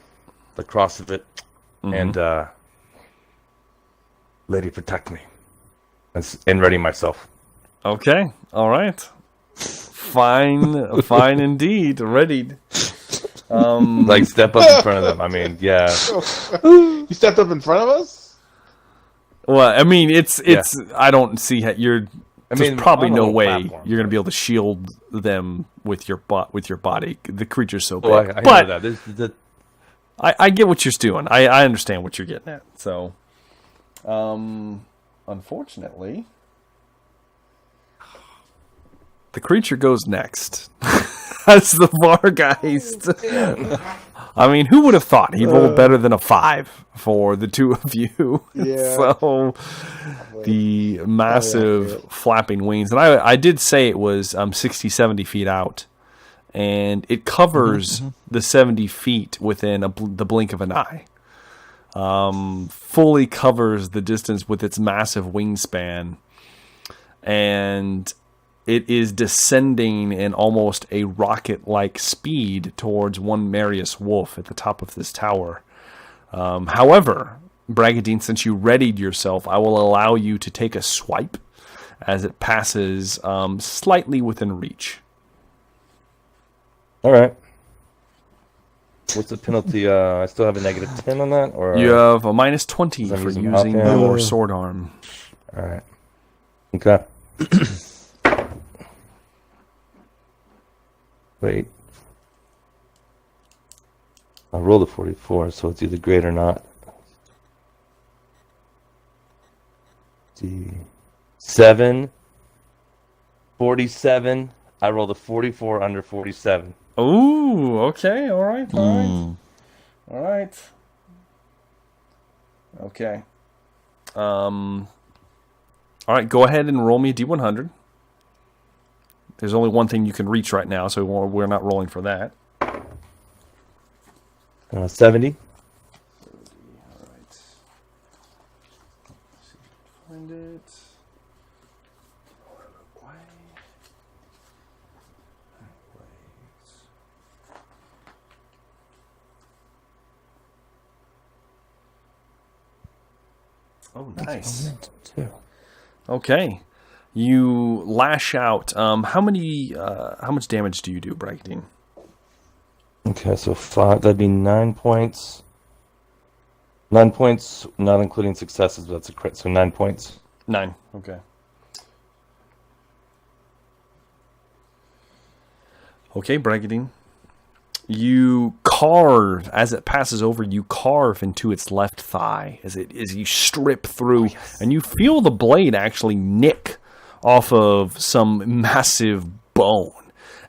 cross of it, and Lady, protect me, and ready myself. Okay, all right, fine indeed, readied. Like step up in front of them. I mean, yeah. You stepped up in front of us? Well, I mean, it's. I don't see how you're. There's probably no way you're going to be able to shield them with your body. The creature's so big. I know that. I get what you're doing. I understand what you're getting at. So, unfortunately, the creature goes next. That's the Vargheist. I mean, who would have thought he rolled better than a 5 for the two of you? Yeah. So, the massive flapping wings. And I did say it was 60, 70 feet out. And it covers the 70 feet within the blink of an eye. Fully covers the distance with its massive wingspan. And it is descending in almost a rocket-like speed towards one Marius Wolf at the top of this tower. However, Bragadine, since you readied yourself, I will allow you to take a swipe as it passes slightly within reach. All right. What's the penalty? I still have a negative 10 on that? Or You have a minus 20 I'm for using using offhand. your sword arm. All right. Okay. Wait. I rolled a 44, so it's either great or not. See. 7. 47. I rolled a 44 under 47. Ooh, okay, all right. All right. Okay. All right, go ahead and roll me a D100. There's only one thing you can reach right now, so we're not rolling for that. 70. All right. Let's see if I can find it. Oh, nice. Okay. You lash out. How much damage do you do, Bragadine? Okay, so 5. That'd be 9 points. 9 points, not including successes, but that's a crit, so 9 points. 9. Okay. Okay, Bragadine. You carve, as it passes over, you carve into its left thigh as you strip through, and you feel the blade actually nick off of some massive bone.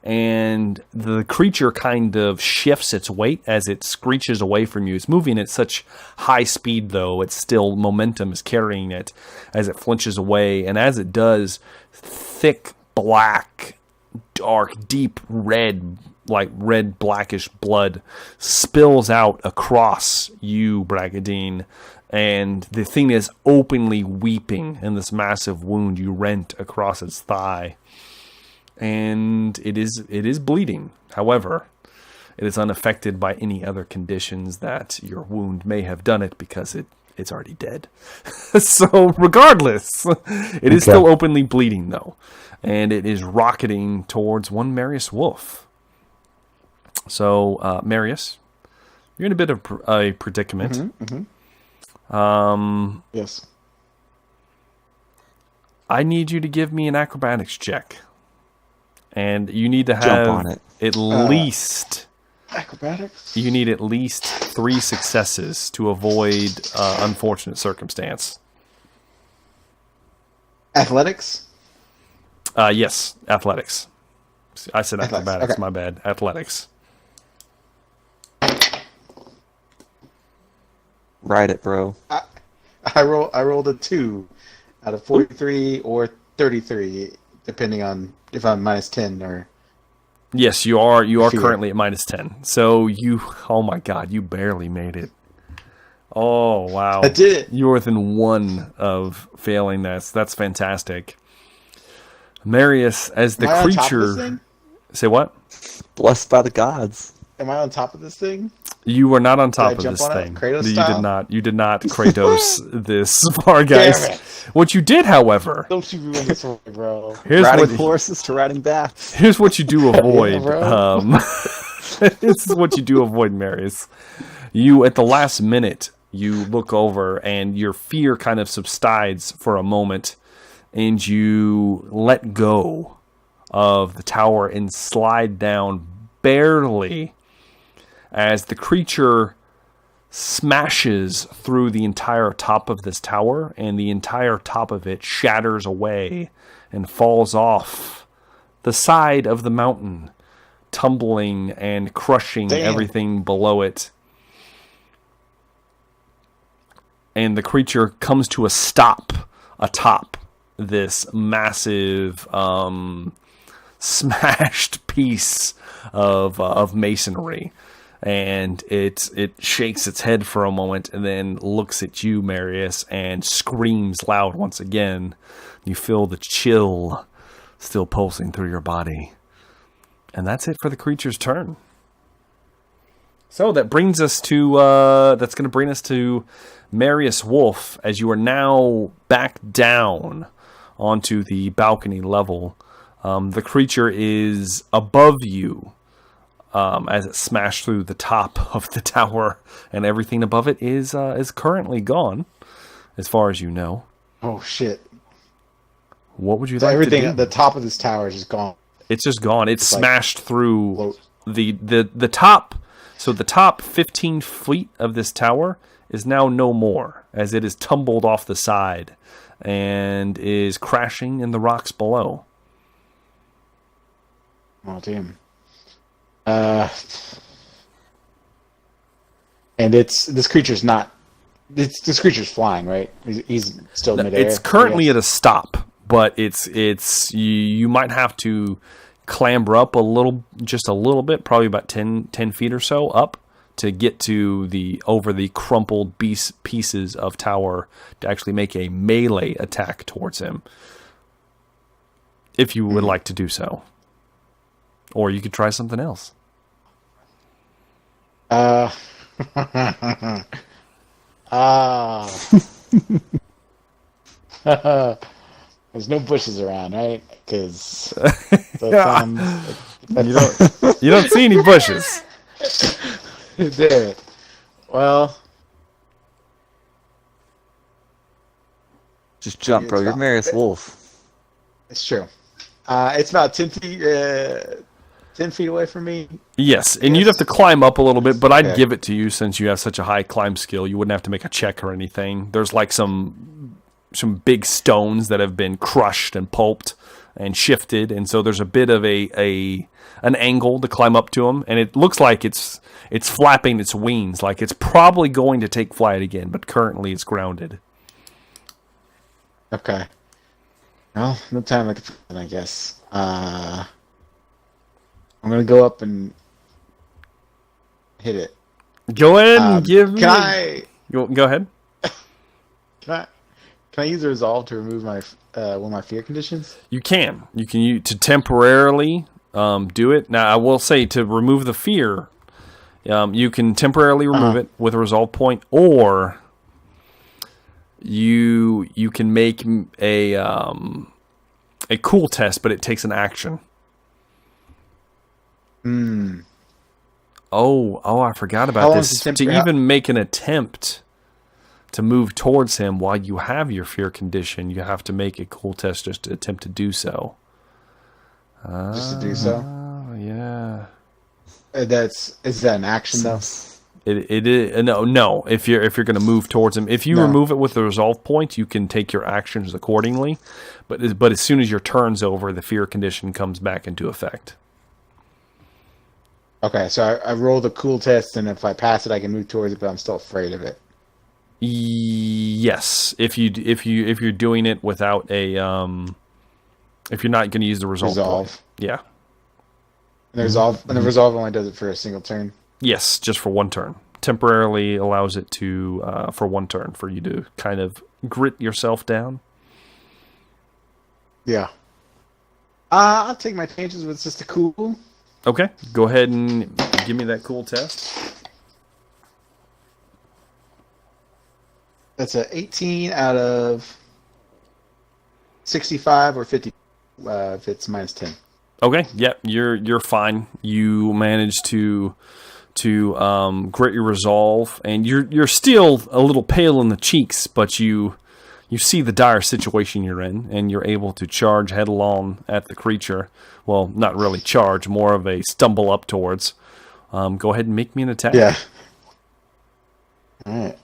And the creature kind of shifts its weight as it screeches away from you. It's moving at such high speed, though. It's still, momentum is carrying it as it flinches away. And as it does, thick, black, dark, deep red, like red blackish blood spills out across you, Bragadine, and the thing is openly weeping in this massive wound you rent across its thigh, and it is bleeding. However, it is unaffected by any other conditions that your wound may have done it, because it's already dead. So regardless, it is still openly bleeding, though, and it is rocketing towards one Marius Wolf. So, Marius, you're in a bit of a predicament. Yes. I need you to give me an acrobatics check. And you need to Jump have on it. at least... Acrobatics? You need at least 3 successes to avoid unfortunate circumstance. Athletics? Yes, athletics. I said Athletics, acrobatics, okay. my bad. Athletics. Ride it, bro. I rolled a 2 out of 43 or 33, depending on if I'm minus 10 or... Yes, you are Fear. currently at minus 10. So oh my god, you barely made it. Oh, wow. I did it. You're within 1 of failing this. That's fantastic. Marius, as the Am I on top of creature... this thing? Say what? Blessed by the gods. Am I on top of this thing? You were not on top I of jump this on it, thing. Kratos You style? did not. You did not Kratos this Damn Vargheist. it. What you did, however, Don't you ruin this for me, bro. Riding horses to riding bats. Here's what you do avoid. Yeah, bro. This is what you do avoid, Marius. You, at the last minute, you look over and your fear kind of subsides for a moment, and you let go of the tower and slide down barely as the creature smashes through the entire top of this tower, and the entire top of it shatters away and falls off the side of the mountain, tumbling and crushing everything below it. And the creature comes to a stop atop this massive smashed piece of masonry. And it shakes its head for a moment and then looks at you, Marius, and screams loud once again. You feel the chill still pulsing through your body. And that's it for the creature's turn. So that brings us to that's going to bring us to Marius Wolf, as you are now back down onto the balcony level. The creature is above you as it smashed through the top of the tower, and everything above it is currently gone, as far as you know. Oh shit! What would you So like everything to do? at the top of this tower is just gone. It's just gone. It's smashed through float. the top. So the top 15 feet of this tower is now no more, as it is tumbled off the side and is crashing in the rocks below. Oh damn. And this creature's not. This creature's flying, right? He's still midair. It's currently at a stop, but it's you might have to clamber up just a little bit, probably about 10 feet or so up, to get to over the crumpled pieces of tower to actually make a melee attack towards him, if you would like to do so. Or you could try something else. There's no bushes around, right? Because You don't see any bushes. Damn it. Well, Just jump, bro. You're Marius Wolf. it's true. It's about 10 feet, 10 feet away from me. Yes, and you'd have to climb up a little bit, but I'd Okay. give it to you since you have such a high climb skill. You wouldn't have to make a check or anything. There's like some big stones that have been crushed and pulped and shifted, and so there's a bit of an angle to climb up to them, and it looks like it's flapping its wings, like it's probably going to take flight again, but currently it's grounded. Okay. Well, no time like that, I guess. I'm gonna go up and hit it. Go ahead and give me. Can I? Go ahead. Can I use a resolve to remove my one of my fear conditions? You can use to temporarily do it. Now, I will say to remove the fear, you can temporarily remove it with a resolve point, or you can make a cool test, but it takes an action. Oh, I forgot How about long this. is the To temp- even make an attempt to move towards him while you have your fear condition, you have to make a cool test just to attempt to do so. Just to do so. Oh, yeah. Is that an action though? It is no. If you're going to move towards him, if you No. remove it with the resolve point, you can take your actions accordingly. But as soon as your turn's over, the fear condition comes back into effect. Okay, so I roll the cool test, and if I pass it, I can move towards it, but I'm still afraid of it. Yes, if you're doing it without a if you're not going to use the resolve point. Resolve. Yeah. And the resolve only does it for a single turn. Yes, just for one turn. Temporarily allows it to for one turn for you to kind of grit yourself down. Yeah. I'll take my chances with just a cool. Okay, go ahead and give me that cool test. That's a 18 out of 65 or 50 if it's minus 10. Okay, yep, you're fine. You managed to grit your resolve, and you're still a little pale in the cheeks, but you see the dire situation you're in, and you're able to charge headlong at the creature. Well, not really charge, more of a stumble up towards. Go ahead and make me an attack. Yeah. All right.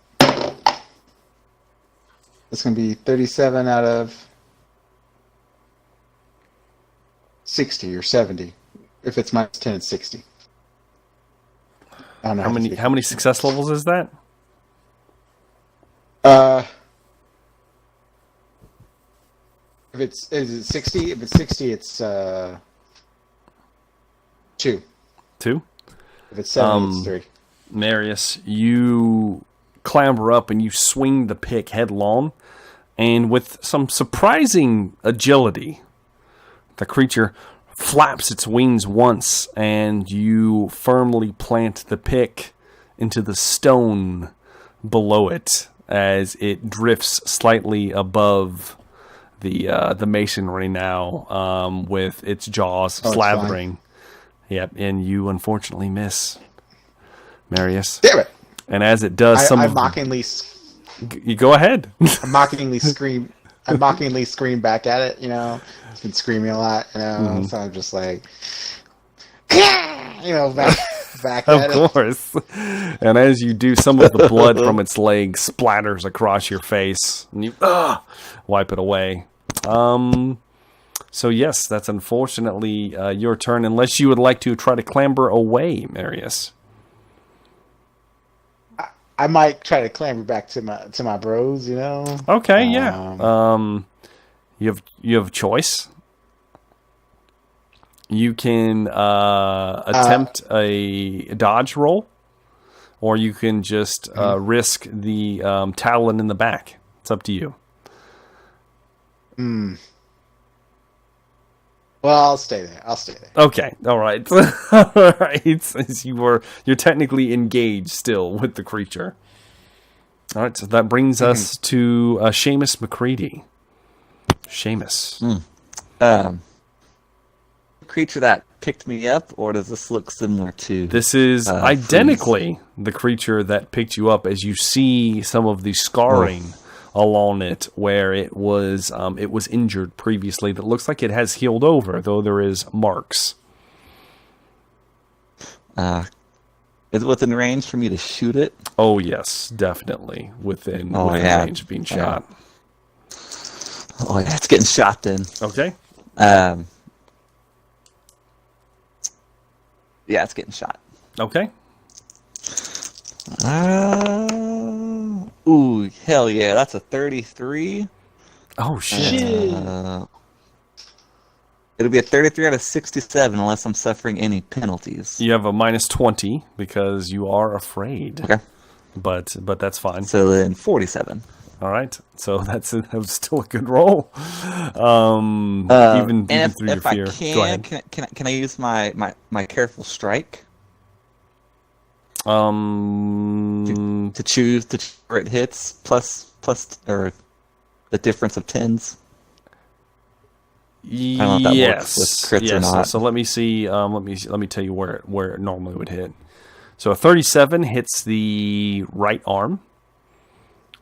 That's going to be 37 out of 60 or 70. If it's minus 10, it's 60. I don't know How many success levels is that? Is it 60? If it's 60, it's 2. 2? If it's 70, it's 3. Marius, you clamber up and you swing the pick headlong, and with some surprising agility, the creature flaps its wings once, and you firmly plant the pick into the stone below it as it drifts slightly above the masonry now, with its jaws slavering. Yep, and you unfortunately miss, Marius. Damn it! And as it does, you go ahead. I mockingly scream. I mockingly scream back at it. It's been screaming a lot. So I'm just like, back at it. Of course. And as you do, some of the blood from its leg splatters across your face, and you wipe it away. So yes, that's unfortunately your turn, unless you would like to try to clamber away, Marius. I might try to clamber back to my bros, Okay, yeah. You have choice. You can attempt a dodge roll, or you can just risk the talon in the back. It's up to you. Well, I'll stay there. Okay, all right. All right. Since you're technically engaged still with the creature. All right, so that brings us to Sheamus McCready. Sheamus. Creature that picked me up, or does this look similar to... This is identically the creature that picked you up, as you see some of the scarring along it where it was injured previously. That looks like it has healed over, though there is marks. Is it within range for me to shoot it? Oh yes, definitely within range of being shot. Oh yeah, it's getting shot then. Okay. Yeah, it's getting shot. Okay. Ooh, hell yeah, that's a 33. Oh shit. It'll be a 33 out of 67 unless I'm suffering any penalties. You have a minus 20 because you are afraid. Okay. But that's fine. So then 47. All right. So that was still a good roll. Even through your fear. Go ahead. Can I use my careful strike? To choose where it hits plus or the difference of 10s. I don't know if that works with crits or not. So let me see. Let me tell you where it normally would hit. So a 37 hits the right arm.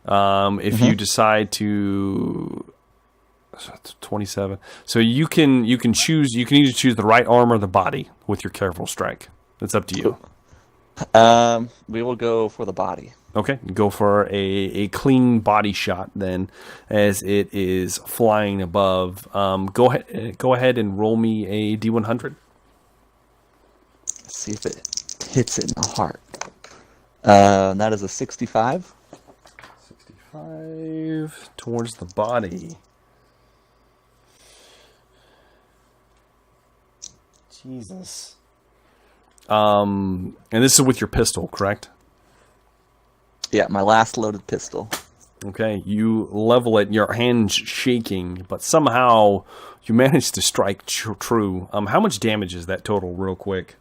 If you decide to 27, so you can choose. You can either choose the right arm or the body with your careful strike. It's up to you. We will go for the body. Okay, go for a clean body shot then, as it is flying above. Go ahead and roll me a D100. Let's see if it hits it in the heart. That is a 65. 65 towards the body. Jesus. And this is with your pistol, correct? Yeah, my last loaded pistol. Okay, you level it, your hand's shaking, but somehow you manage to strike true. How much damage is that total, real quick?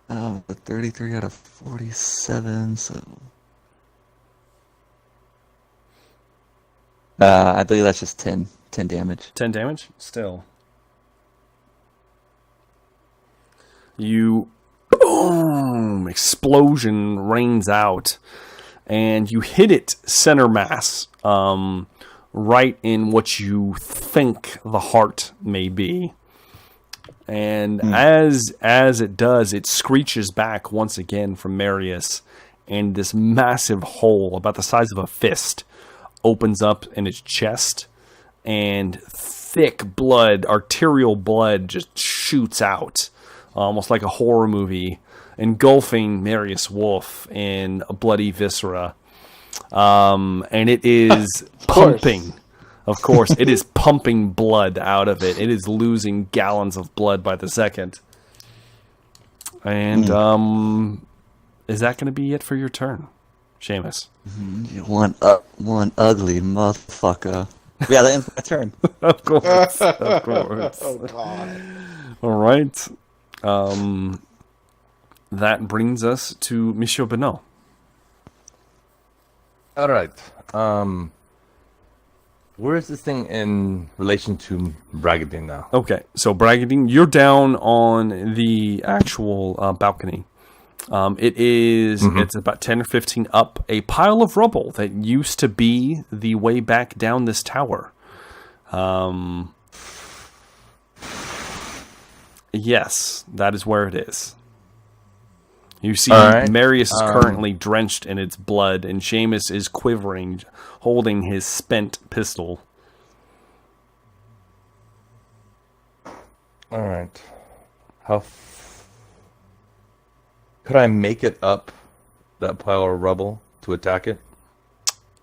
33 out of 47, so... I believe that's just 10 damage. 10 damage? Still. You... Boom! Explosion rains out. And you hit it center mass. Right in what you think the heart may be. And as it does, it screeches back once again from Marius. And this massive hole, about the size of a fist, opens up in its chest, and thick blood, arterial blood, just shoots out, almost like a horror movie, engulfing Marius Wolf in a bloody viscera. And it is pumping. Of course, it is pumping blood out of it. It is losing gallons of blood by the second. And is that going to be it for your turn, Sheamus? One ugly motherfucker. Yeah, that ends my turn. Of course. Of course. Oh God. All right. That brings us to Monsieur Benoit. All right. Where is this thing in relation to Bragadin now? Okay, so Bragadine, you're down on the actual balcony. It's about 10 or 15 up a pile of rubble that used to be the way back down this tower. Yes, that is where it is. You see, Marius is currently drenched in its blood, and Sheamus is quivering, holding his spent pistol. All right. Could I make it up that pile of rubble to attack it?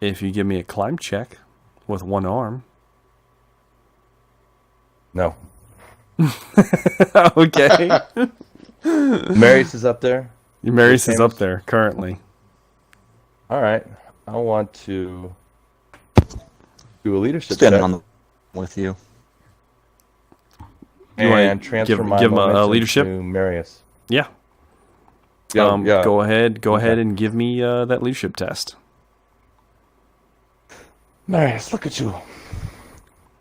If you give me a climb check with one arm. No. Okay. Marius is up there. Marius is up there currently. All right. I want to do a leadership Standing check on the with you. and transfer my give him a momentum leadership? to Marius. Yeah. Yeah. Go ahead and give me that leadership test. Marius, look at you.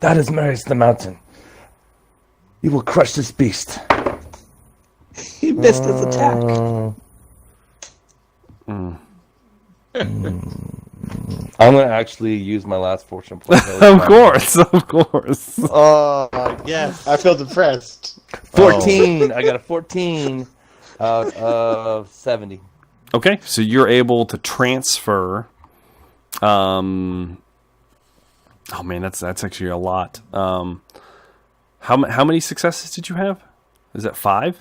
That is Marius the Mountain. You will crush this beast. He missed his attack. I'm going to actually use my last fortune point. Of course. Oh yes, I feel depressed. 14. I got a 14 out of 70. Okay, so you're able to transfer. Oh man, that's actually a lot. How many successes did you have? Is that 5?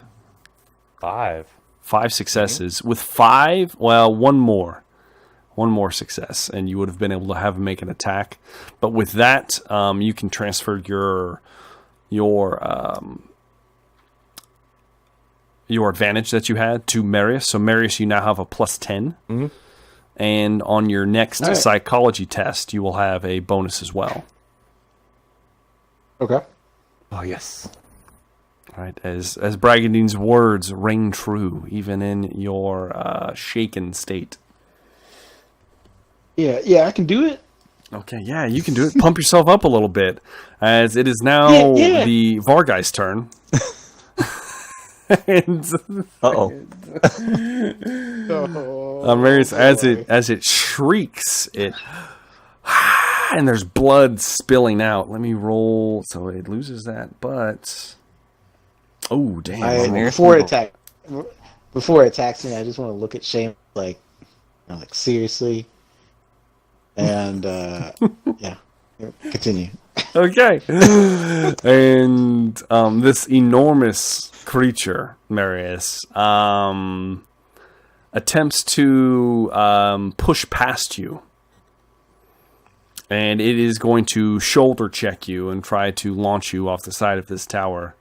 5. 5 successes. With 5, well, one more success, and you would have been able to have him make an attack. But with that, you can transfer your advantage that you had to Marius. So Marius, you now have a plus 10. Mm-hmm. And on your next psychology test, you will have a bonus as well. Okay. Oh, yes. All right, as Bragadine's words ring true, even in your shaken state. Yeah, I can do it. Okay, yeah, you can do it. Pump yourself up a little bit, as it is now the Vargheist turn. And Marius, as it shrieks, and there's blood spilling out. Let me roll, so it loses that. But damn! Before it attacks me, I just want to look at Shane like seriously, and yeah, continue. Okay, and this enormous creature, Marius, attempts to push past you. And it is going to shoulder check you and try to launch you off the side of this tower.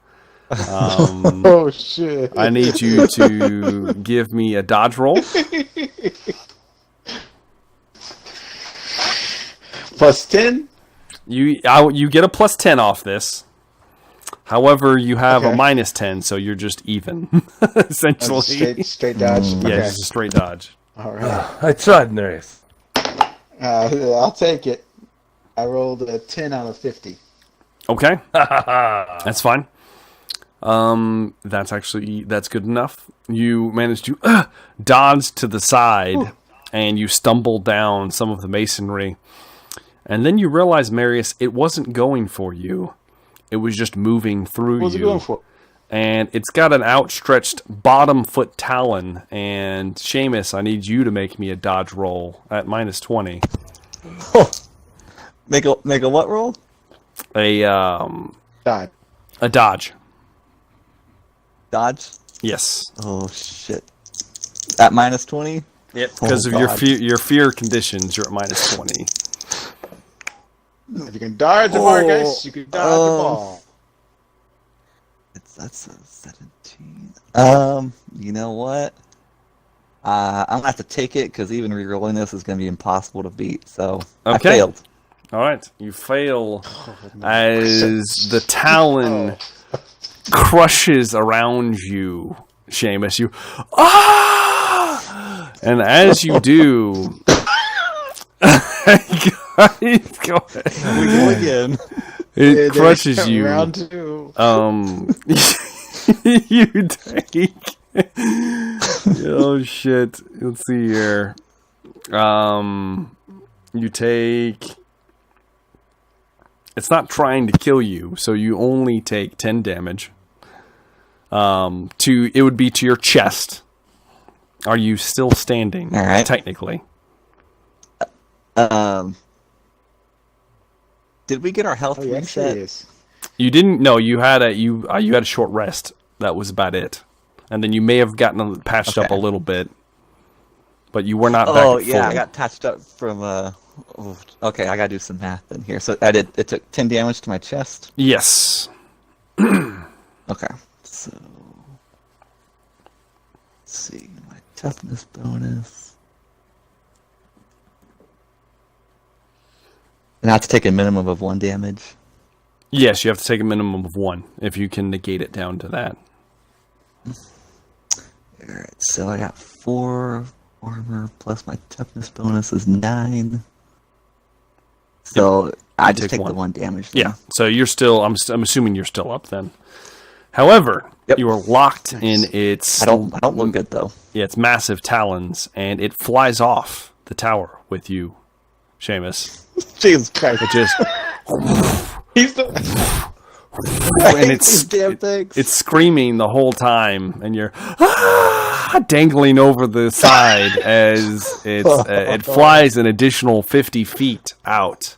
Oh, shit. I need you to give me a dodge roll. Plus 10? You get a plus 10 off this. However, you have a minus 10, so you're just even, essentially. Straight dodge? Yeah, just a straight dodge. All right. I tried, Marius. I'll take it. I rolled a 10 out of 50. Okay. That's fine. That's good enough. You managed to dodge to the side, and you stumble down some of the masonry. And then you realize, Marius, it wasn't going for you. It was just moving through you. What's it going for? And it's got an outstretched bottom foot talon. And Sheamus, I need you to make me a dodge roll at minus 20. Make a what roll? Die. A dodge. Dodge? Yes. Oh shit. At minus 20? Yep. Because of your fear conditions, you're at minus 20. If you can dodge the Vargheist, you can dodge the ball. That's a 17. You know what? I'm gonna have to take it because even re-rolling this is gonna be impossible to beat. So I failed. All right, you fail as the talon crushes around you, Sheamus. You and as you do, go ahead. We go again. It crushes you. Round 2. You take. Oh shit! Let's see here. You take. It's not trying to kill you, so you only take 10 damage. It would be to your chest. Are you still standing? All right. Technically. Did we get our health Oh, yeah, reset? serious. You didn't. No, you had a a short rest. That was about it. And then you may have gotten patched up a little bit, but you were not back. Oh at yeah, full. I got patched up from. Okay, I gotta do some math in here. So I did. It took 10 damage to my chest. Yes. Okay, so let's see my toughness bonus. And I have to take a minimum of 1 damage. Yes, you have to take a minimum of 1 if you can negate it down to that. Alright, so I got 4 armor plus my toughness bonus is 9. So I just take the 1 damage. Then. Yeah, so you're still. I'm assuming you're still up then. However, you are locked in its. I don't look good though. Yeah, its massive talons, and it flies off the tower with you, Sheamus. Jesus Christ. It just. He's the... And it's screaming the whole time, and you're dangling over the side as it flies an additional 50 feet out,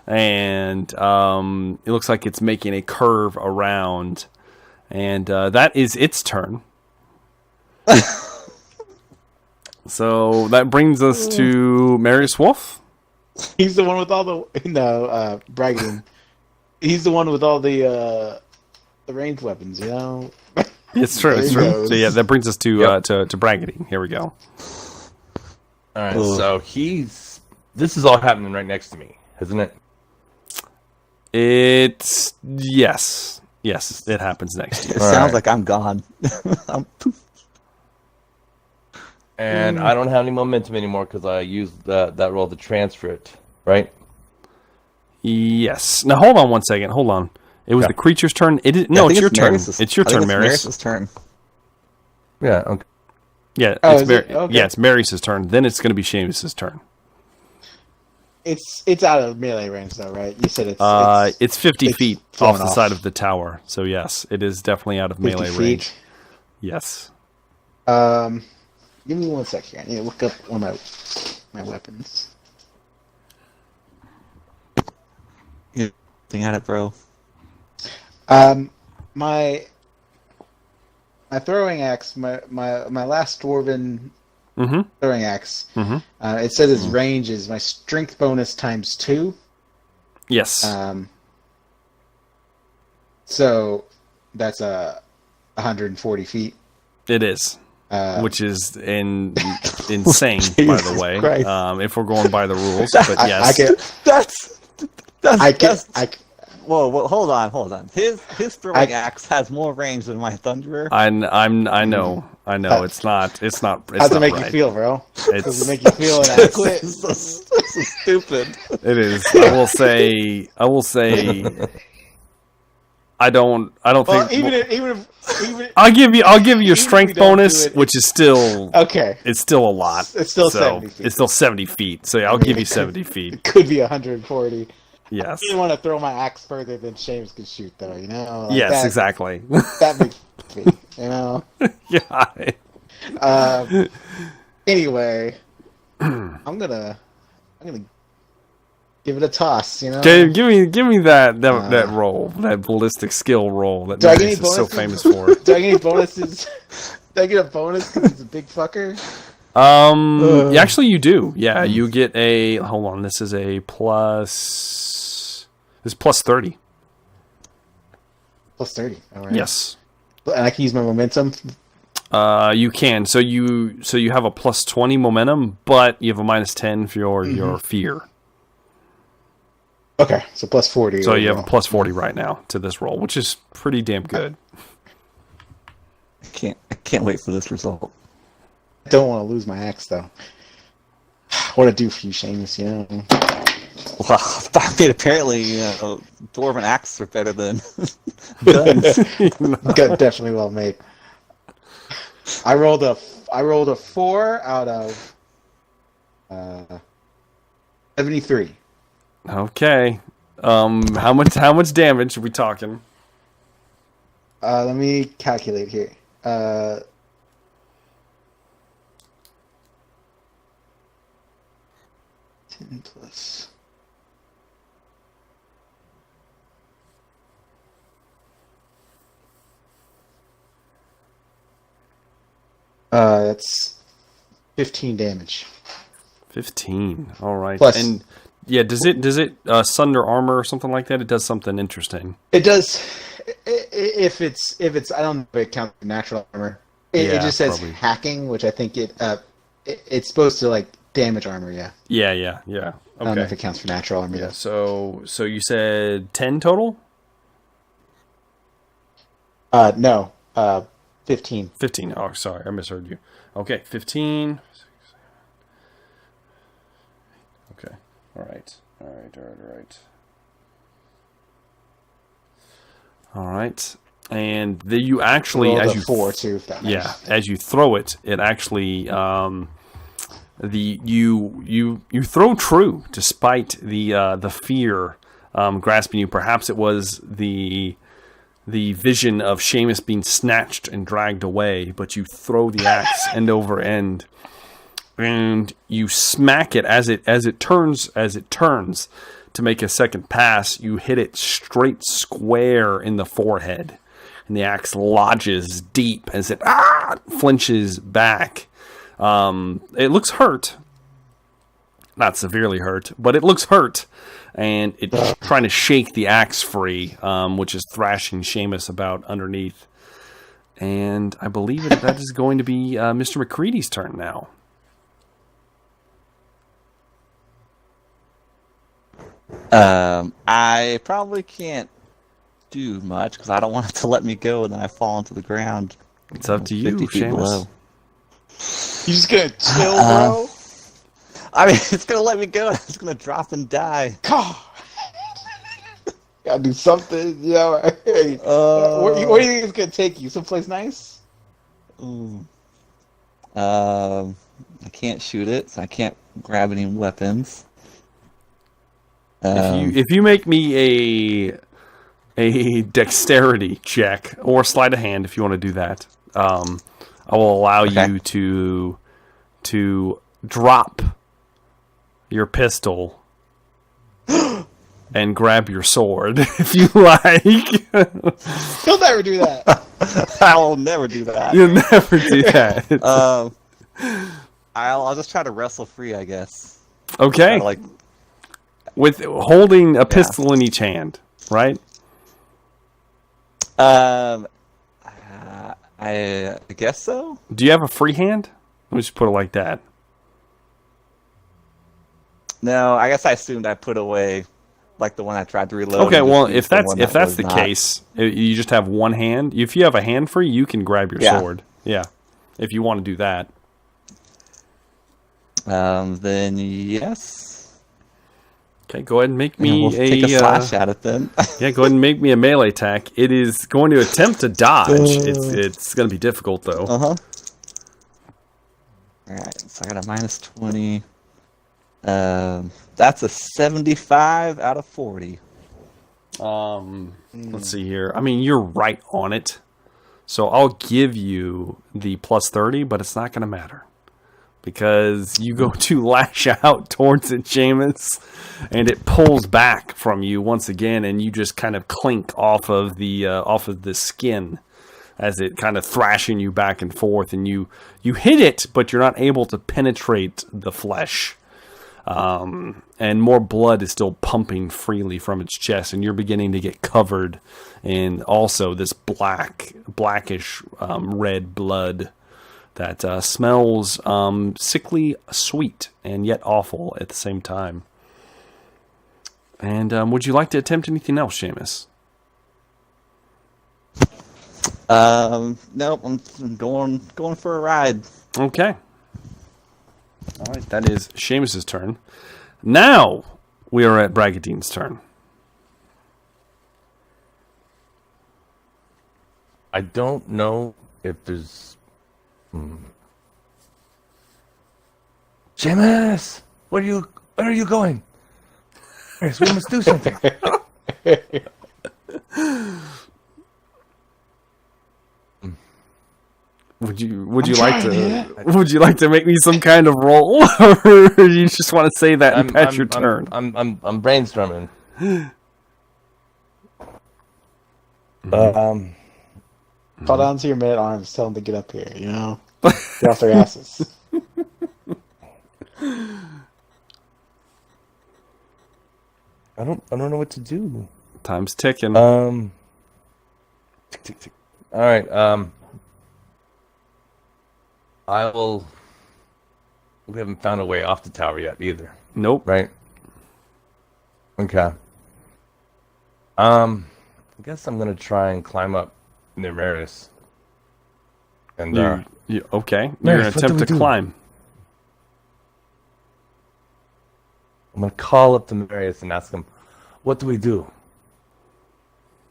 and it looks like it's making a curve around, and that is its turn. So that brings us to Marius Wolf. He's the one with all the bragging. He's the one with all the ranged weapons, you know. It's true. It's true. So yeah, that brings us to to bracketing. Here we go. All right. So this is all happening right next to me, isn't it? It's yes, it happens next to you. It sounds like I'm gone. And I don't have any momentum anymore because I used that roll to transfer it, right? Yes. Now hold on one second. Hold on. It was the creature's turn. It is no. It's your turn. It's your turn, Marius. Marius' turn. Yeah. Okay. Yeah. Oh, Okay. Yeah. It's Marius' turn. Then it's going to be Sheamus' turn. It's out of melee range though, right? You said it's 50 feet off the off. side of the tower. So yes, it is definitely out of 50 melee feet. range. Yes. Give me 1 sec here. I need to look up one of my weapons. You think at it, bro? My throwing axe, my last dwarven throwing axe. It says its range is my strength bonus times 2. Yes. So that's 140 feet. It is. Which is insane, by the way. Christ. If we're going by the rules, but yes, Whoa, hold on. His throwing axe has more range than my thunderer. I know. It's not. How's it make right. you feel, bro? It's Does it make you feel inadequate? This is stupid. It is. I will say. I don't think. Even I'll give you your strength we don't bonus, do it, which is still okay. It's still a lot. It's still 70 feet. It's still 70 feet. So yeah, I'll give you 70 feet. It could be 140. Yes. I didn't want to throw my axe further than Sheamus could shoot, though. You know. Like Yes, exactly. That makes me, you know. Yeah. Anyway, I'm gonna give it a toss. You know. Give me that roll, that ballistic skill roll that Do I get any Marius is so bonuses? famous for. Do I get any bonuses? Do I get a bonus because he's a big fucker? Actually, you do. Yeah, you get a. Hold on, this is a plus. This is plus 30. Plus 30. All right. Yes. And I can use my momentum. You can. So you have a plus 20 momentum, but you have a minus 10 for your fear. Okay, so plus 40. So you have a overall. plus 40 right now to this roll, which is pretty damn good. I can't wait for this result. I don't want to lose my axe, though. What I do for you, Seamus, you know? Well, I mean, apparently, dwarven axes are better than guns. Gun definitely well made. I rolled a 4 out of 73. Okay. How much damage are we talking? Let me calculate here. 10 plus. That's 15 damage. 15. All right. Plus- And yeah, does it sunder armor or something like that? It does something interesting. It does. If it's I don't know if it counts as natural armor. It Yeah, just says probably. hacking, which I think it's supposed to like damage armor. Yeah. Yeah. I don't know if Okay. it counts for natural armor. Yeah. Though. So you said 10 total? No. 15. 15. Oh, sorry, I misheard you. Okay, 15. Okay. All right. All right. And then you actually, Rolled as a you 4 too. If that matters. yeah, as you throw it, it actually you throw true despite the fear grasping you. Perhaps it was the vision of Sheamus being snatched and dragged away, but you throw the axe end over end, and you smack it as it turns to make a second pass. You hit it straight square in the forehead, and the axe lodges deep as it flinches back. It looks hurt, not severely hurt, but it looks hurt. And it's trying to shake the axe free, which is thrashing Sheamus about underneath. And I believe that is going to be Mr. McCready's turn now. I probably can't do much because I don't want it to let me go and then I fall into the ground. It's up to you, 50 feet Sheamus. below. You just gonna chill, bro? I mean, it's gonna let me go. It's gonna drop and die. God. Gotta do something, you know. Hey, where do you think it's gonna take you? Someplace nice? Ooh. I can't shoot it, so I can't grab any weapons. If you make me a dexterity check or sleight of hand, if you want to do that, I will allow you to drop your pistol and grab your sword if you like. He'll never do that. I will never do that. You'll never do that. I'll just try to wrestle free, I guess. Okay. Try to, like, With holding a pistol in each hand, right? I guess so. Do you have a free hand? Let me just put it like that. No, I guess I assumed I put away like the one I tried to reload. Okay, and well, just if used that's one if that that's was the not. case, you just have one hand. If you have a hand free, you can grab your sword. Yeah, if you want to do that. Then yes. Okay, go ahead and make Yeah, me we'll take a slash at it then. Yeah, go ahead and make me a melee attack. It is going to attempt to dodge. It's going to be difficult though. All right, so I got a minus 20. That's a 75 out of 40. Let's see here. I mean, you're right on it. So I'll give you the plus 30, but it's not going to matter. Because you go to lash out towards it, Sheamus, and it pulls back from you once again, and you just kind of clink off of the skin as it kind of thrashing you back and forth, and you hit it, but you're not able to penetrate the flesh. And more blood is still pumping freely from its chest, and you're beginning to get covered in also this blackish red blood that smells sickly sweet and yet awful at the same time. And would you like to attempt anything else, Sheamus? Nope. I'm going for a ride. Okay. All right, that is Sheamus's turn. Now we are at Bragadine's turn. I don't know if there's. Sheamus, where are you going? Yes, we must do something. Would you like to make me some kind of roll, or you just want to say that and pass your turn? I'm brainstorming. Fall down to your men at arms. Tell them to get up here. You know, get off their asses. I don't know what to do. Time's ticking. Tick, tick, tick. All right. I will. We haven't found a way off the tower yet, either. Nope. Right. Okay. I guess I'm gonna try and climb up near Marius. And okay? You're Marius, gonna what attempt do to we do? climb. I'm gonna call up to Marius and ask him, "What do we do?"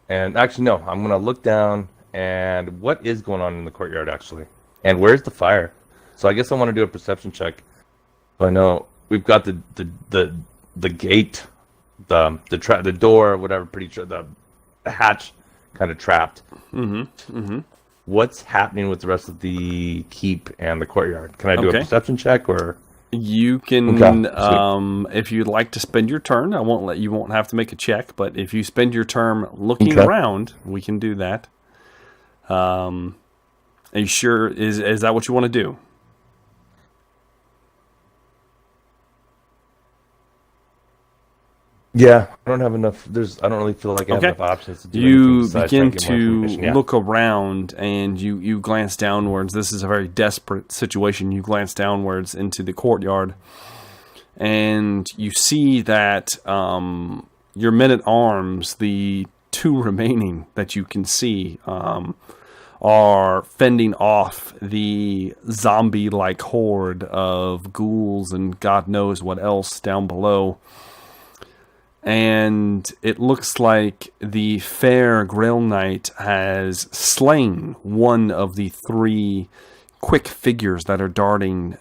And actually, no. I'm gonna look down and what is going on in the courtyard actually, and where's the fire? So I guess I want to do a perception check. So I know we've got the gate, the door, whatever, pretty sure the hatch kind of trapped. What's happening with the rest of the keep and the courtyard? Can I do a perception check or? You can, if you'd like to spend your turn, you won't have to make a check, but if you spend your turn looking around, we can do that. Are you sure? Is that what you want to do? Yeah, I don't have enough. I don't really feel like I have enough options to do anything You besides begin trying to get more to information. Yeah. look around, and you glance downwards. This is a very desperate situation. You glance downwards into the courtyard, and you see that your men-at-arms, the two remaining that you can see, are fending off the zombie-like horde of ghouls and God knows what else down below. And it looks like the fair Grail Knight has slain one of the three quick figures that are darting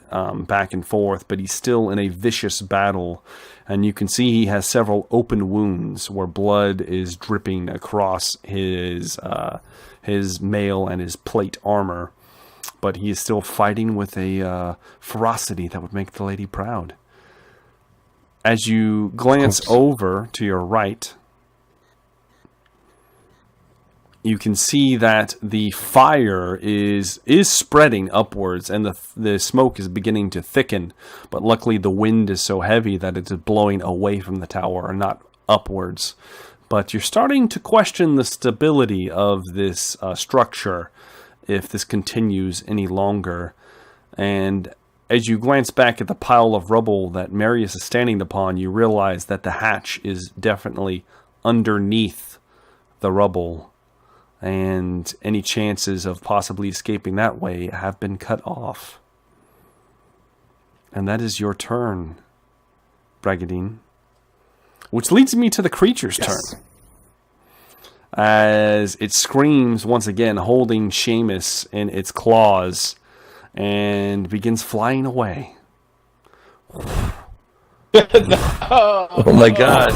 back and forth, but he's still in a vicious battle. And you can see he has several open wounds where blood is dripping across his mail and his plate armor. But he is still fighting with a ferocity that would make the lady proud. As you glance over to your right, you can see that the fire is spreading upwards, and the smoke is beginning to thicken. But luckily, the wind is so heavy that it's blowing away from the tower and not upwards. But you're starting to question the stability of this structure if this continues any longer. And as you glance back at the pile of rubble that Marius is standing upon, you realize that the hatch is definitely underneath the rubble, and any chances of possibly escaping that way have been cut off. And that is your turn, Bragadine. Which leads me to the creature's turn. As it screams once again, holding Sheamus in its claws, and begins flying away. Oh my god.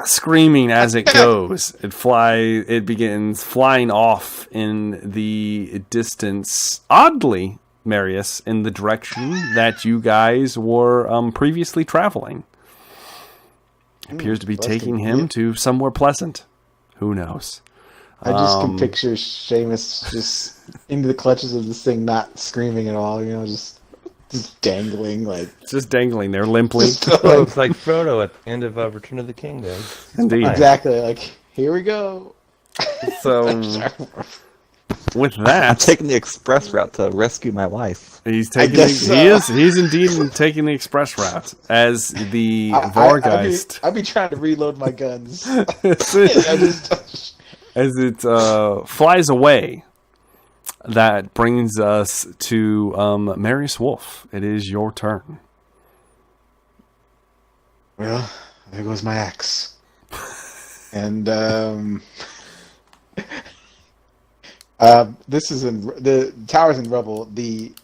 Screaming as it goes. It begins flying off in the distance, oddly, Marius, in the direction that you guys were previously traveling. It appears to be taking him to somewhere pleasant. Who knows? I just can picture Sheamus just into the clutches of this thing, not screaming at all, you know, just dangling, like... Just dangling there, limply. It's like Frodo at the end of Return of the King, guys. Indeed. Exactly, like, here we go. So, with I'm that, taking the express route to rescue my wife. he's taking. guess so. He's indeed taking the express route as the Vargheist. I'd be trying to reload my guns. as I just, it flies away. That brings us to Marius Wolf. It is your turn. well, there goes my axe. And this is in the tower's in rubble. The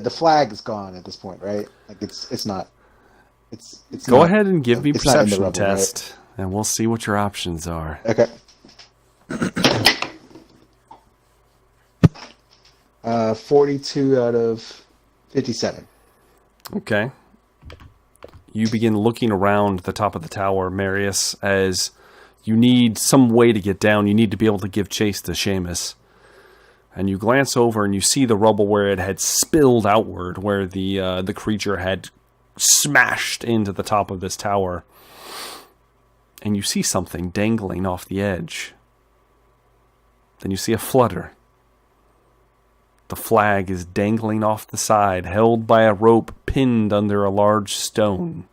flag is gone at this point, right? Like it's not. It's Go not, ahead and give me a it's not in the perception rubble, test, and we'll see what your options are. right? Okay. 42 out of 57. Okay. You begin looking around the top of the tower, Marius, as you need some way to get down. You need to be able to give chase to Sheamus. And you glance over and you see the rubble where it had spilled outward, where the creature had smashed into the top of this tower. And you see something dangling off the edge. Then you see a flutter. The flag is dangling off the side, held by a rope pinned under a large stone.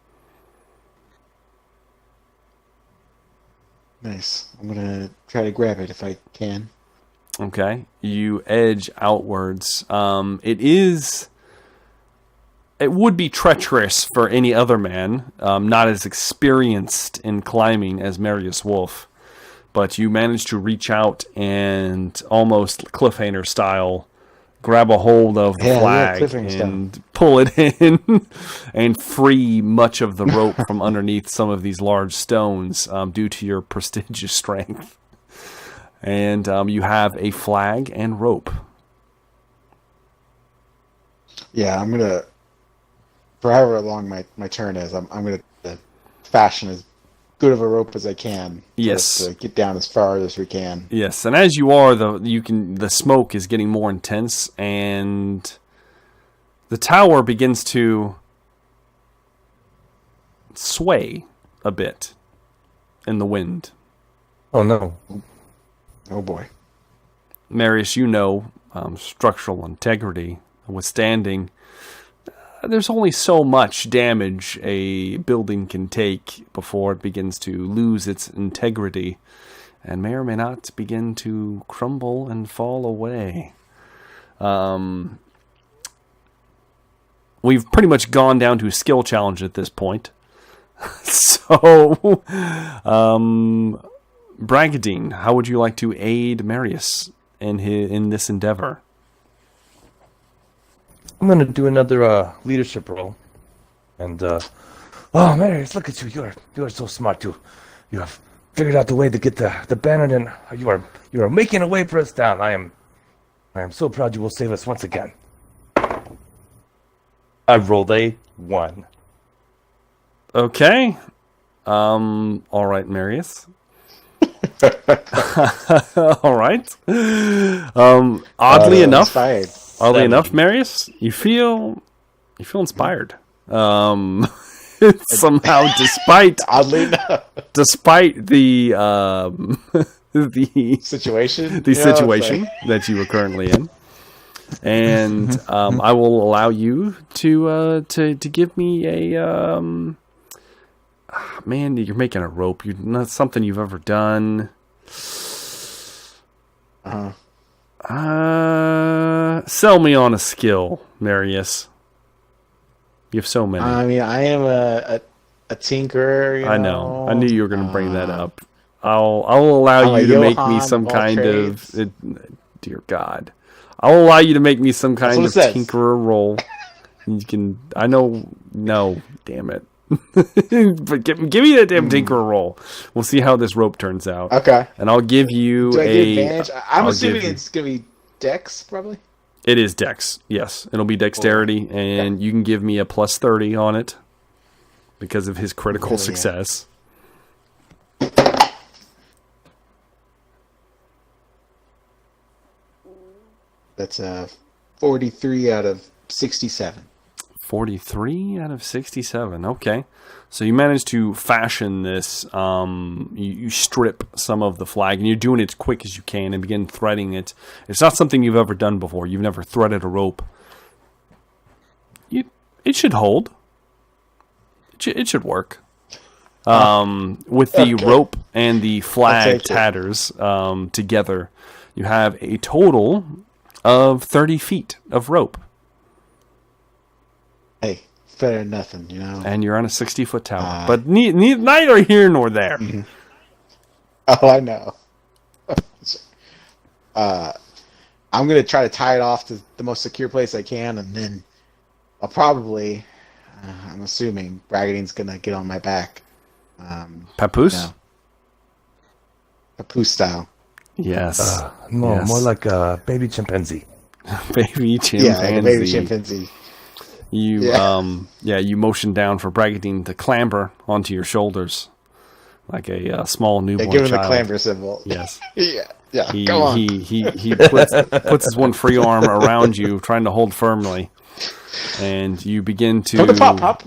Nice. I'm gonna try to grab it if I can. Okay. You edge outwards. It would be treacherous for any other man, not as experienced in climbing as Marius Wolf. But you manage to reach out and almost cliffhanger style grab a hold of the flag and pull it in and free much of the rope from underneath some of these large stones due to your prestigious strength. And you have a flag and rope. Yeah, I'm gonna, for however long my turn is, I'm gonna fashion as good of a rope as I can. Yes. To get down as far as we can. Yes, and as you are, the smoke is getting more intense, and the tower begins to sway a bit in the wind. Oh no. Oh boy. Marius, you know, structural integrity, withstanding. There's only so much damage a building can take before it begins to lose its integrity and may or may not begin to crumble and fall away. We've pretty much gone down to a skill challenge at this point. So, Bragadine, how would you like to aid Marius in this endeavor? I'm gonna do another leadership role, and oh, Marius, look at you! You are so smart too. You have figured out the way to get the banner, and you are making a way for us down. I am so proud you will save us once again. I rolled a 1. Okay. All right, Marius. All right. Oddly enough. Inspired. Oddly enough, Marius, you feel inspired. Somehow, Oddly enough, despite the situation, situation that you are currently in, and I will allow you to give me a man. You're making a rope. You're not something you've ever done. Sell me on a skill, Marius. You have so many. I mean, I am a tinkerer. I know. I knew you were going to bring that up. I'll allow you to make me some kind of. Dear God, I'll allow you to make me some kind of tinkerer role. You can. I know. No, damn it. But give me that damn tinkerer roll. We'll see how this rope turns out. Okay. And I'll give you Do I get advantage? I'm assuming you, it's gonna be Dex, probably. It is Dex. Yes, it'll be Dexterity, and you can give me a plus 30 on it because of his critical success. That's 43 out of 67. 43 out of 67. Okay. So you managed to fashion this. You strip some of the flag, and you're doing it as quick as you can and begin threading it. It's not something you've ever done before. You've never threaded a rope. It should hold. It should work. With the rope and the flag tatters together, you have a total of 30 feet of rope. Hey, better than nothing, you know. And you're on a 60-foot tower. But neither here nor there. Mm-hmm. Oh, I know. I'm going to try to tie it off to the most secure place I can, and then I'll probably, I'm assuming, Bragadine's going to get on my back. Papoose? You know, Papoose style. Yes. More like a baby chimpanzee. Baby chimpanzee. Yeah, like a baby chimpanzee. You motion down for Bragadine to clamber onto your shoulders like a small newborn give him child. the clamber symbol. Yes. yeah. He, Go on. he puts his one free arm around you, trying to hold firmly, and you begin to Come to pop.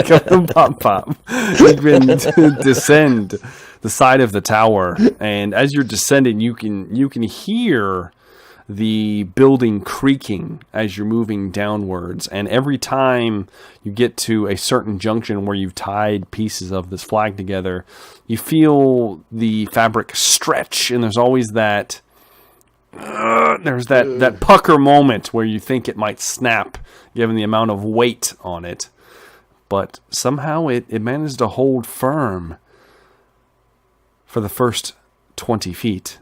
Come to pop. You begin to descend the side of the tower, and as you're descending, you can hear the building creaking as you're moving downwards, and every time you get to a certain junction where you've tied pieces of this flag together, you feel the fabric stretch, and there's always that that pucker moment where you think it might snap given the amount of weight on it, but somehow it managed to hold firm for the first 20 feet.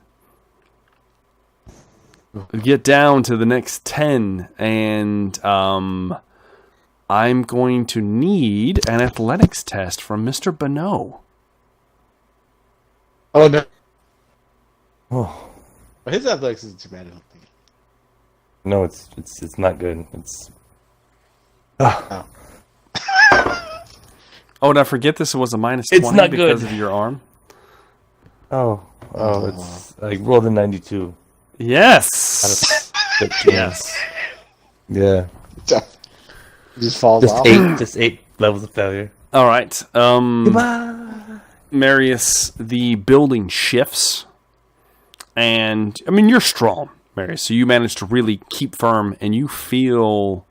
Get down to the next 10, and I'm going to need an athletics test from Mr. Bonneau. Oh, no. Oh. But his athletics isn't too bad, I don't think. No, it's not good. It's. Oh. Oh, did I forget this was a minus It's 20 not because good. of your arm? It's like rolled a 92. Yes. Yes. Yeah. He just falls off. Just eight levels of failure. All right. Goodbye. Marius, the building shifts, and I mean you're strong, Marius, so you manage to really keep firm, and you feel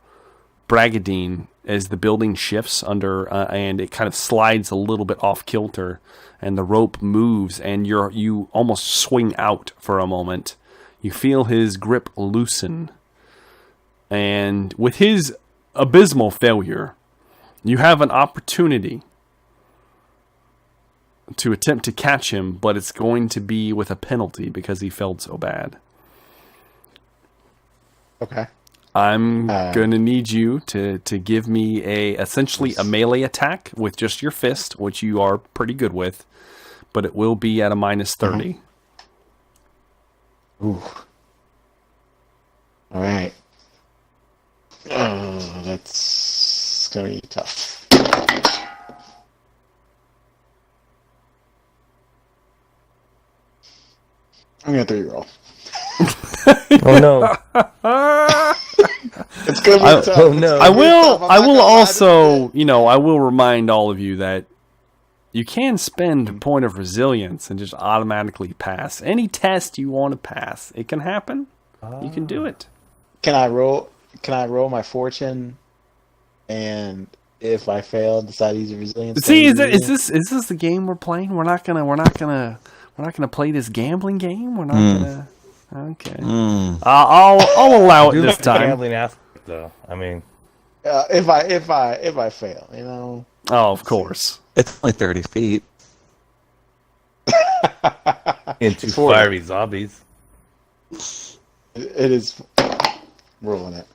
Bragadine as the building shifts under, and it kind of slides a little bit off kilter, and the rope moves, and you almost swing out for a moment. You feel his grip loosen, and with his abysmal failure, you have an opportunity to attempt to catch him, but it's going to be with a penalty because he failed so bad. Okay. I'm going to need you to give me essentially a melee attack with just your fist, which you are pretty good with, but it will be at a minus 30. Ooh. All right. Oh, that's going to be tough. I'm going to 3-roll. Oh no. It's going to be tough. Oh no. I will also, I will remind all of you that you can spend a point of resilience and just automatically pass. Any test you want to pass, it can happen. You can do it. Can I roll my fortune, and if I fail, decide to use a resilience? See, is this the game we're playing? We're not gonna play this gambling game. We're not gonna. Okay. I'll allow it this time. Gambling aspect, though. I mean, if I fail, Oh, of course. It's only 30 feet. into fiery zombies. It is rolling it.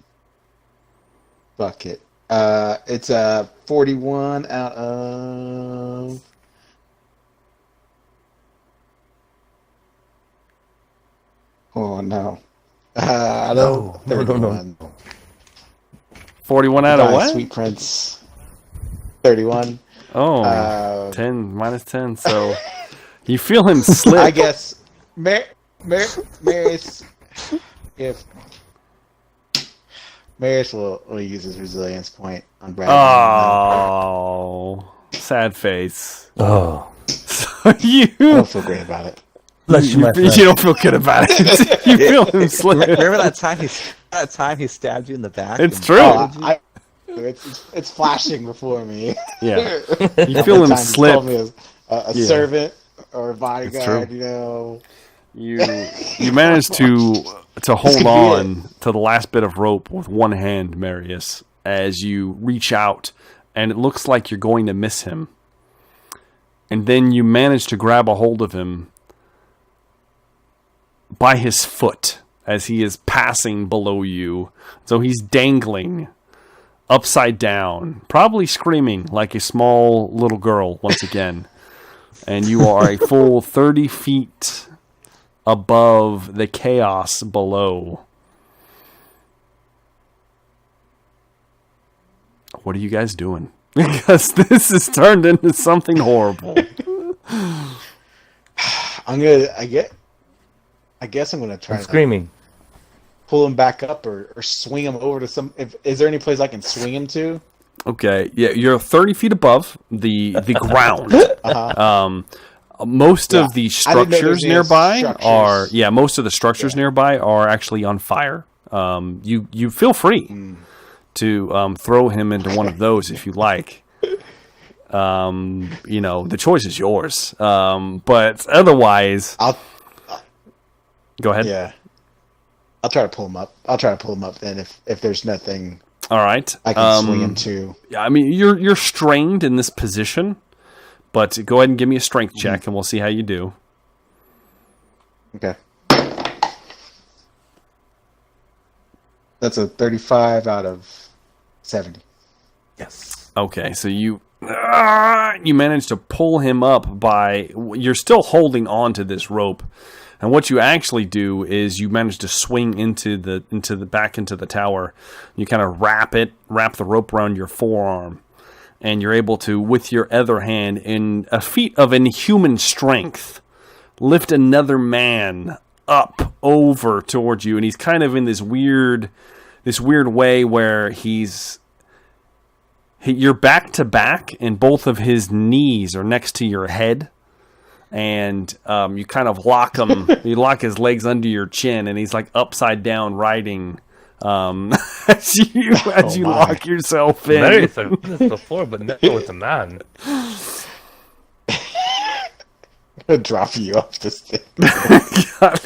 Fuck it. It's a 41 out of. Oh no! No. 41 out of what? Sweet Prince. 31. Oh, 10 minus 10. So you feel him slip. I guess. Marius, if Marius will use his resilience point on Brad. Oh, sad face. Oh, So I don't feel great about it. bless you, my friend. you don't feel good about it. You feel him slip. Remember that time he stabbed you in the back? It's and- true. Oh, it's flashing before me. Yeah, you How feel many him times he's slip. called me a Yeah. servant or a true. bodyguard, you know. You managed to hold on to the last bit of rope with one hand, Marius, as you reach out, and it looks like you're going to miss him. And then you manage to grab a hold of him by his foot as he is passing below you. So he's dangling upside down, probably screaming like a small little girl once again. And you are a full 30 feet above the chaos below. What are you guys doing? Because this has turned into something horrible. I guess I'm gonna try I'm to screaming. pull him back up or swing him over to some. Is there any place I can swing him to? Okay, yeah, you're 30 feet above the ground. Uh-huh. Most Yeah. of the I didn't know there structures was any nearby structures. most of the structures nearby are actually on fire. You feel free to throw him into one of those if you like. The choice is yours. But otherwise, I'll go ahead. yeah. I'll try to pull him up. I'll try to pull him up then if there's nothing All right. I can swing him to. Yeah, I mean, you're strained in this position, but go ahead and give me a strength check, and we'll see how you do. Okay. That's a 35 out of 70. Yes. Okay, so you manage to pull him up by. You're still holding on to this rope, and what you actually do is you manage to swing into the tower. You kind of wrap the rope around your forearm, and you're able to, with your other hand, in a feat of inhuman strength, lift another man up over towards you, and he's kind of in this weird way where you're back to back, and both of his knees are next to your head, and you kind of lock him. You lock his legs under your chin, and he's like upside down riding as you my. lock yourself in. Marius, I've done this before, but never with a man. I'll drop you off this thing. God.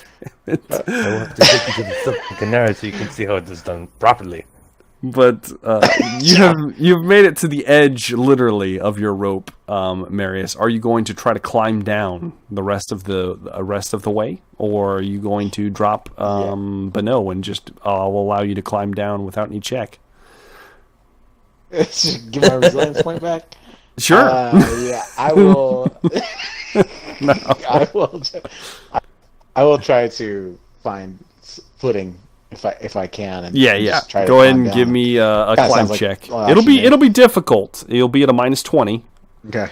I will have to take you to the Silver Canary so you can see how it is done properly. But you've made it to the edge, literally, of your rope, Marius. Are you going to try to climb down the rest of the way, or are you going to drop Bano and just will allow you to climb down without any check? Give my resilience point back. Sure. Yeah, I will. No. I will try to find footing if I can. And Yeah. just try to Go ahead climb and give down. me a Kinda climb sounds like check. an It'll option be difficult. You'll be at a -20. Okay.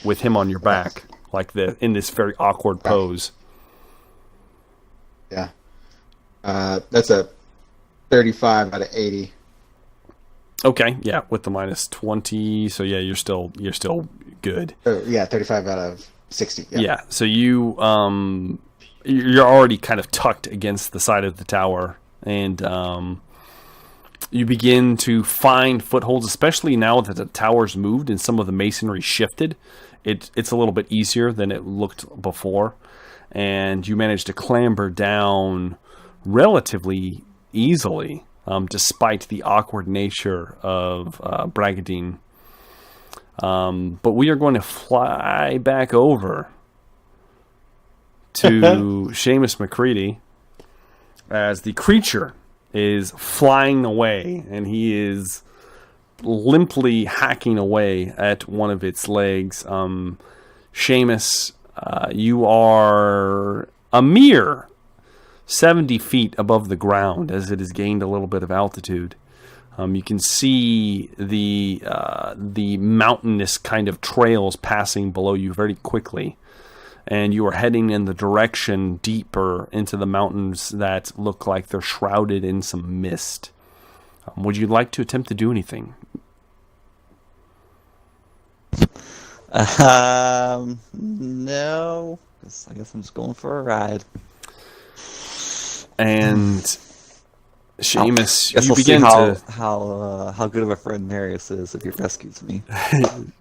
With him on your back, in this very awkward pose. Yeah. That's a 35 out of 80. Okay, yeah, with the -20, so yeah, you're still good. Yeah, 35 out of 60. Yeah, so you're already kind of tucked against the side of the tower, and you begin to find footholds, especially now that the tower's moved and some of the masonry shifted. It's a little bit easier than it looked before, and you manage to clamber down relatively easily, despite the awkward nature of Bragadine. But we are going to fly back over to Sheamus MacCready as the creature is flying away, and he is limply hacking away at one of its legs. Sheamus, you are a mere 70 feet above the ground as it has gained a little bit of altitude. You can see the mountainous kind of trails passing below you very quickly, and you are heading in the direction deeper into the mountains that look like they're shrouded in some mist. Would you like to attempt to do anything? No. I guess I'm just going for a ride. And Sheamus, Guess you we'll begin see to how good of a friend Marius is if he rescues me.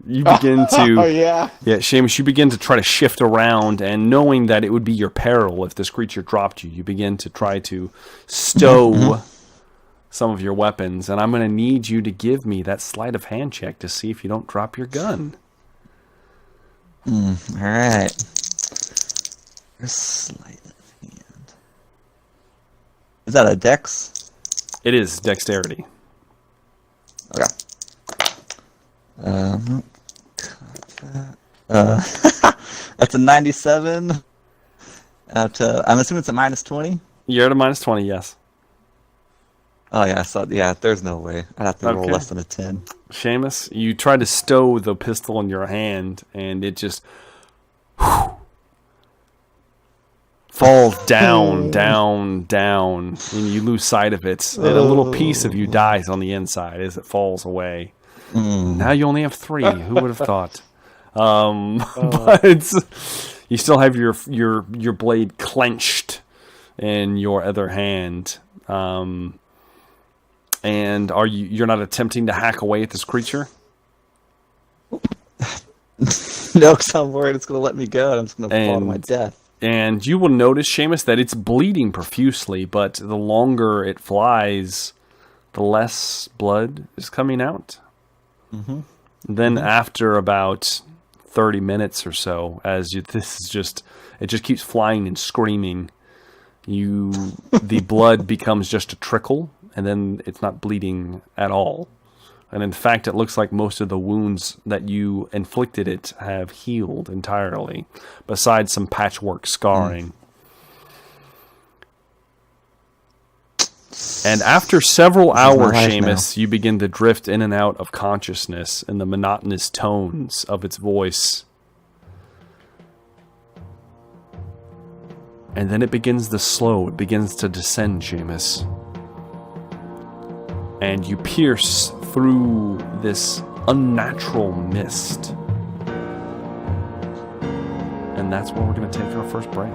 you begin to Oh yeah. yeah, Sheamus, you begin to try to shift around, and knowing that it would be your peril if this creature dropped you, you begin to try to stow some of your weapons, and I'm going to need you to give me that sleight of hand check to see if you don't drop your gun. All right. Sleight of hand. Is that a dex? It is dexterity. Okay. That's a 97. I'm assuming it's a minus 20. You're at a minus 20, yes. Oh yeah, there's no way. I'd have to roll Okay. less than a 10. Sheamus, you try to stow the pistol in your hand, and it just falls down, down, and you lose sight of it. And a little piece of you dies on the inside as it falls away. Now you only have 3. Who would have thought? But you still have your blade clenched in your other hand. And you're not attempting to hack away at this creature? No, because I'm worried it's going to let me go. I'm just going to fall to my death. And you will notice, Sheamus, that it's bleeding profusely, but the longer it flies, the less blood is coming out. Then after about 30 minutes or so, it just keeps flying and screaming, the blood becomes just a trickle, and then it's not bleeding at all. And in fact, it looks like most of the wounds that you inflicted it have healed entirely, besides some patchwork scarring. And after several hours, Sheamus, you begin to drift in and out of consciousness in the monotonous tones of its voice. And then it begins to slow. It begins to descend, Sheamus. And you pierce through this unnatural mist. And that's where we're going to take our first break.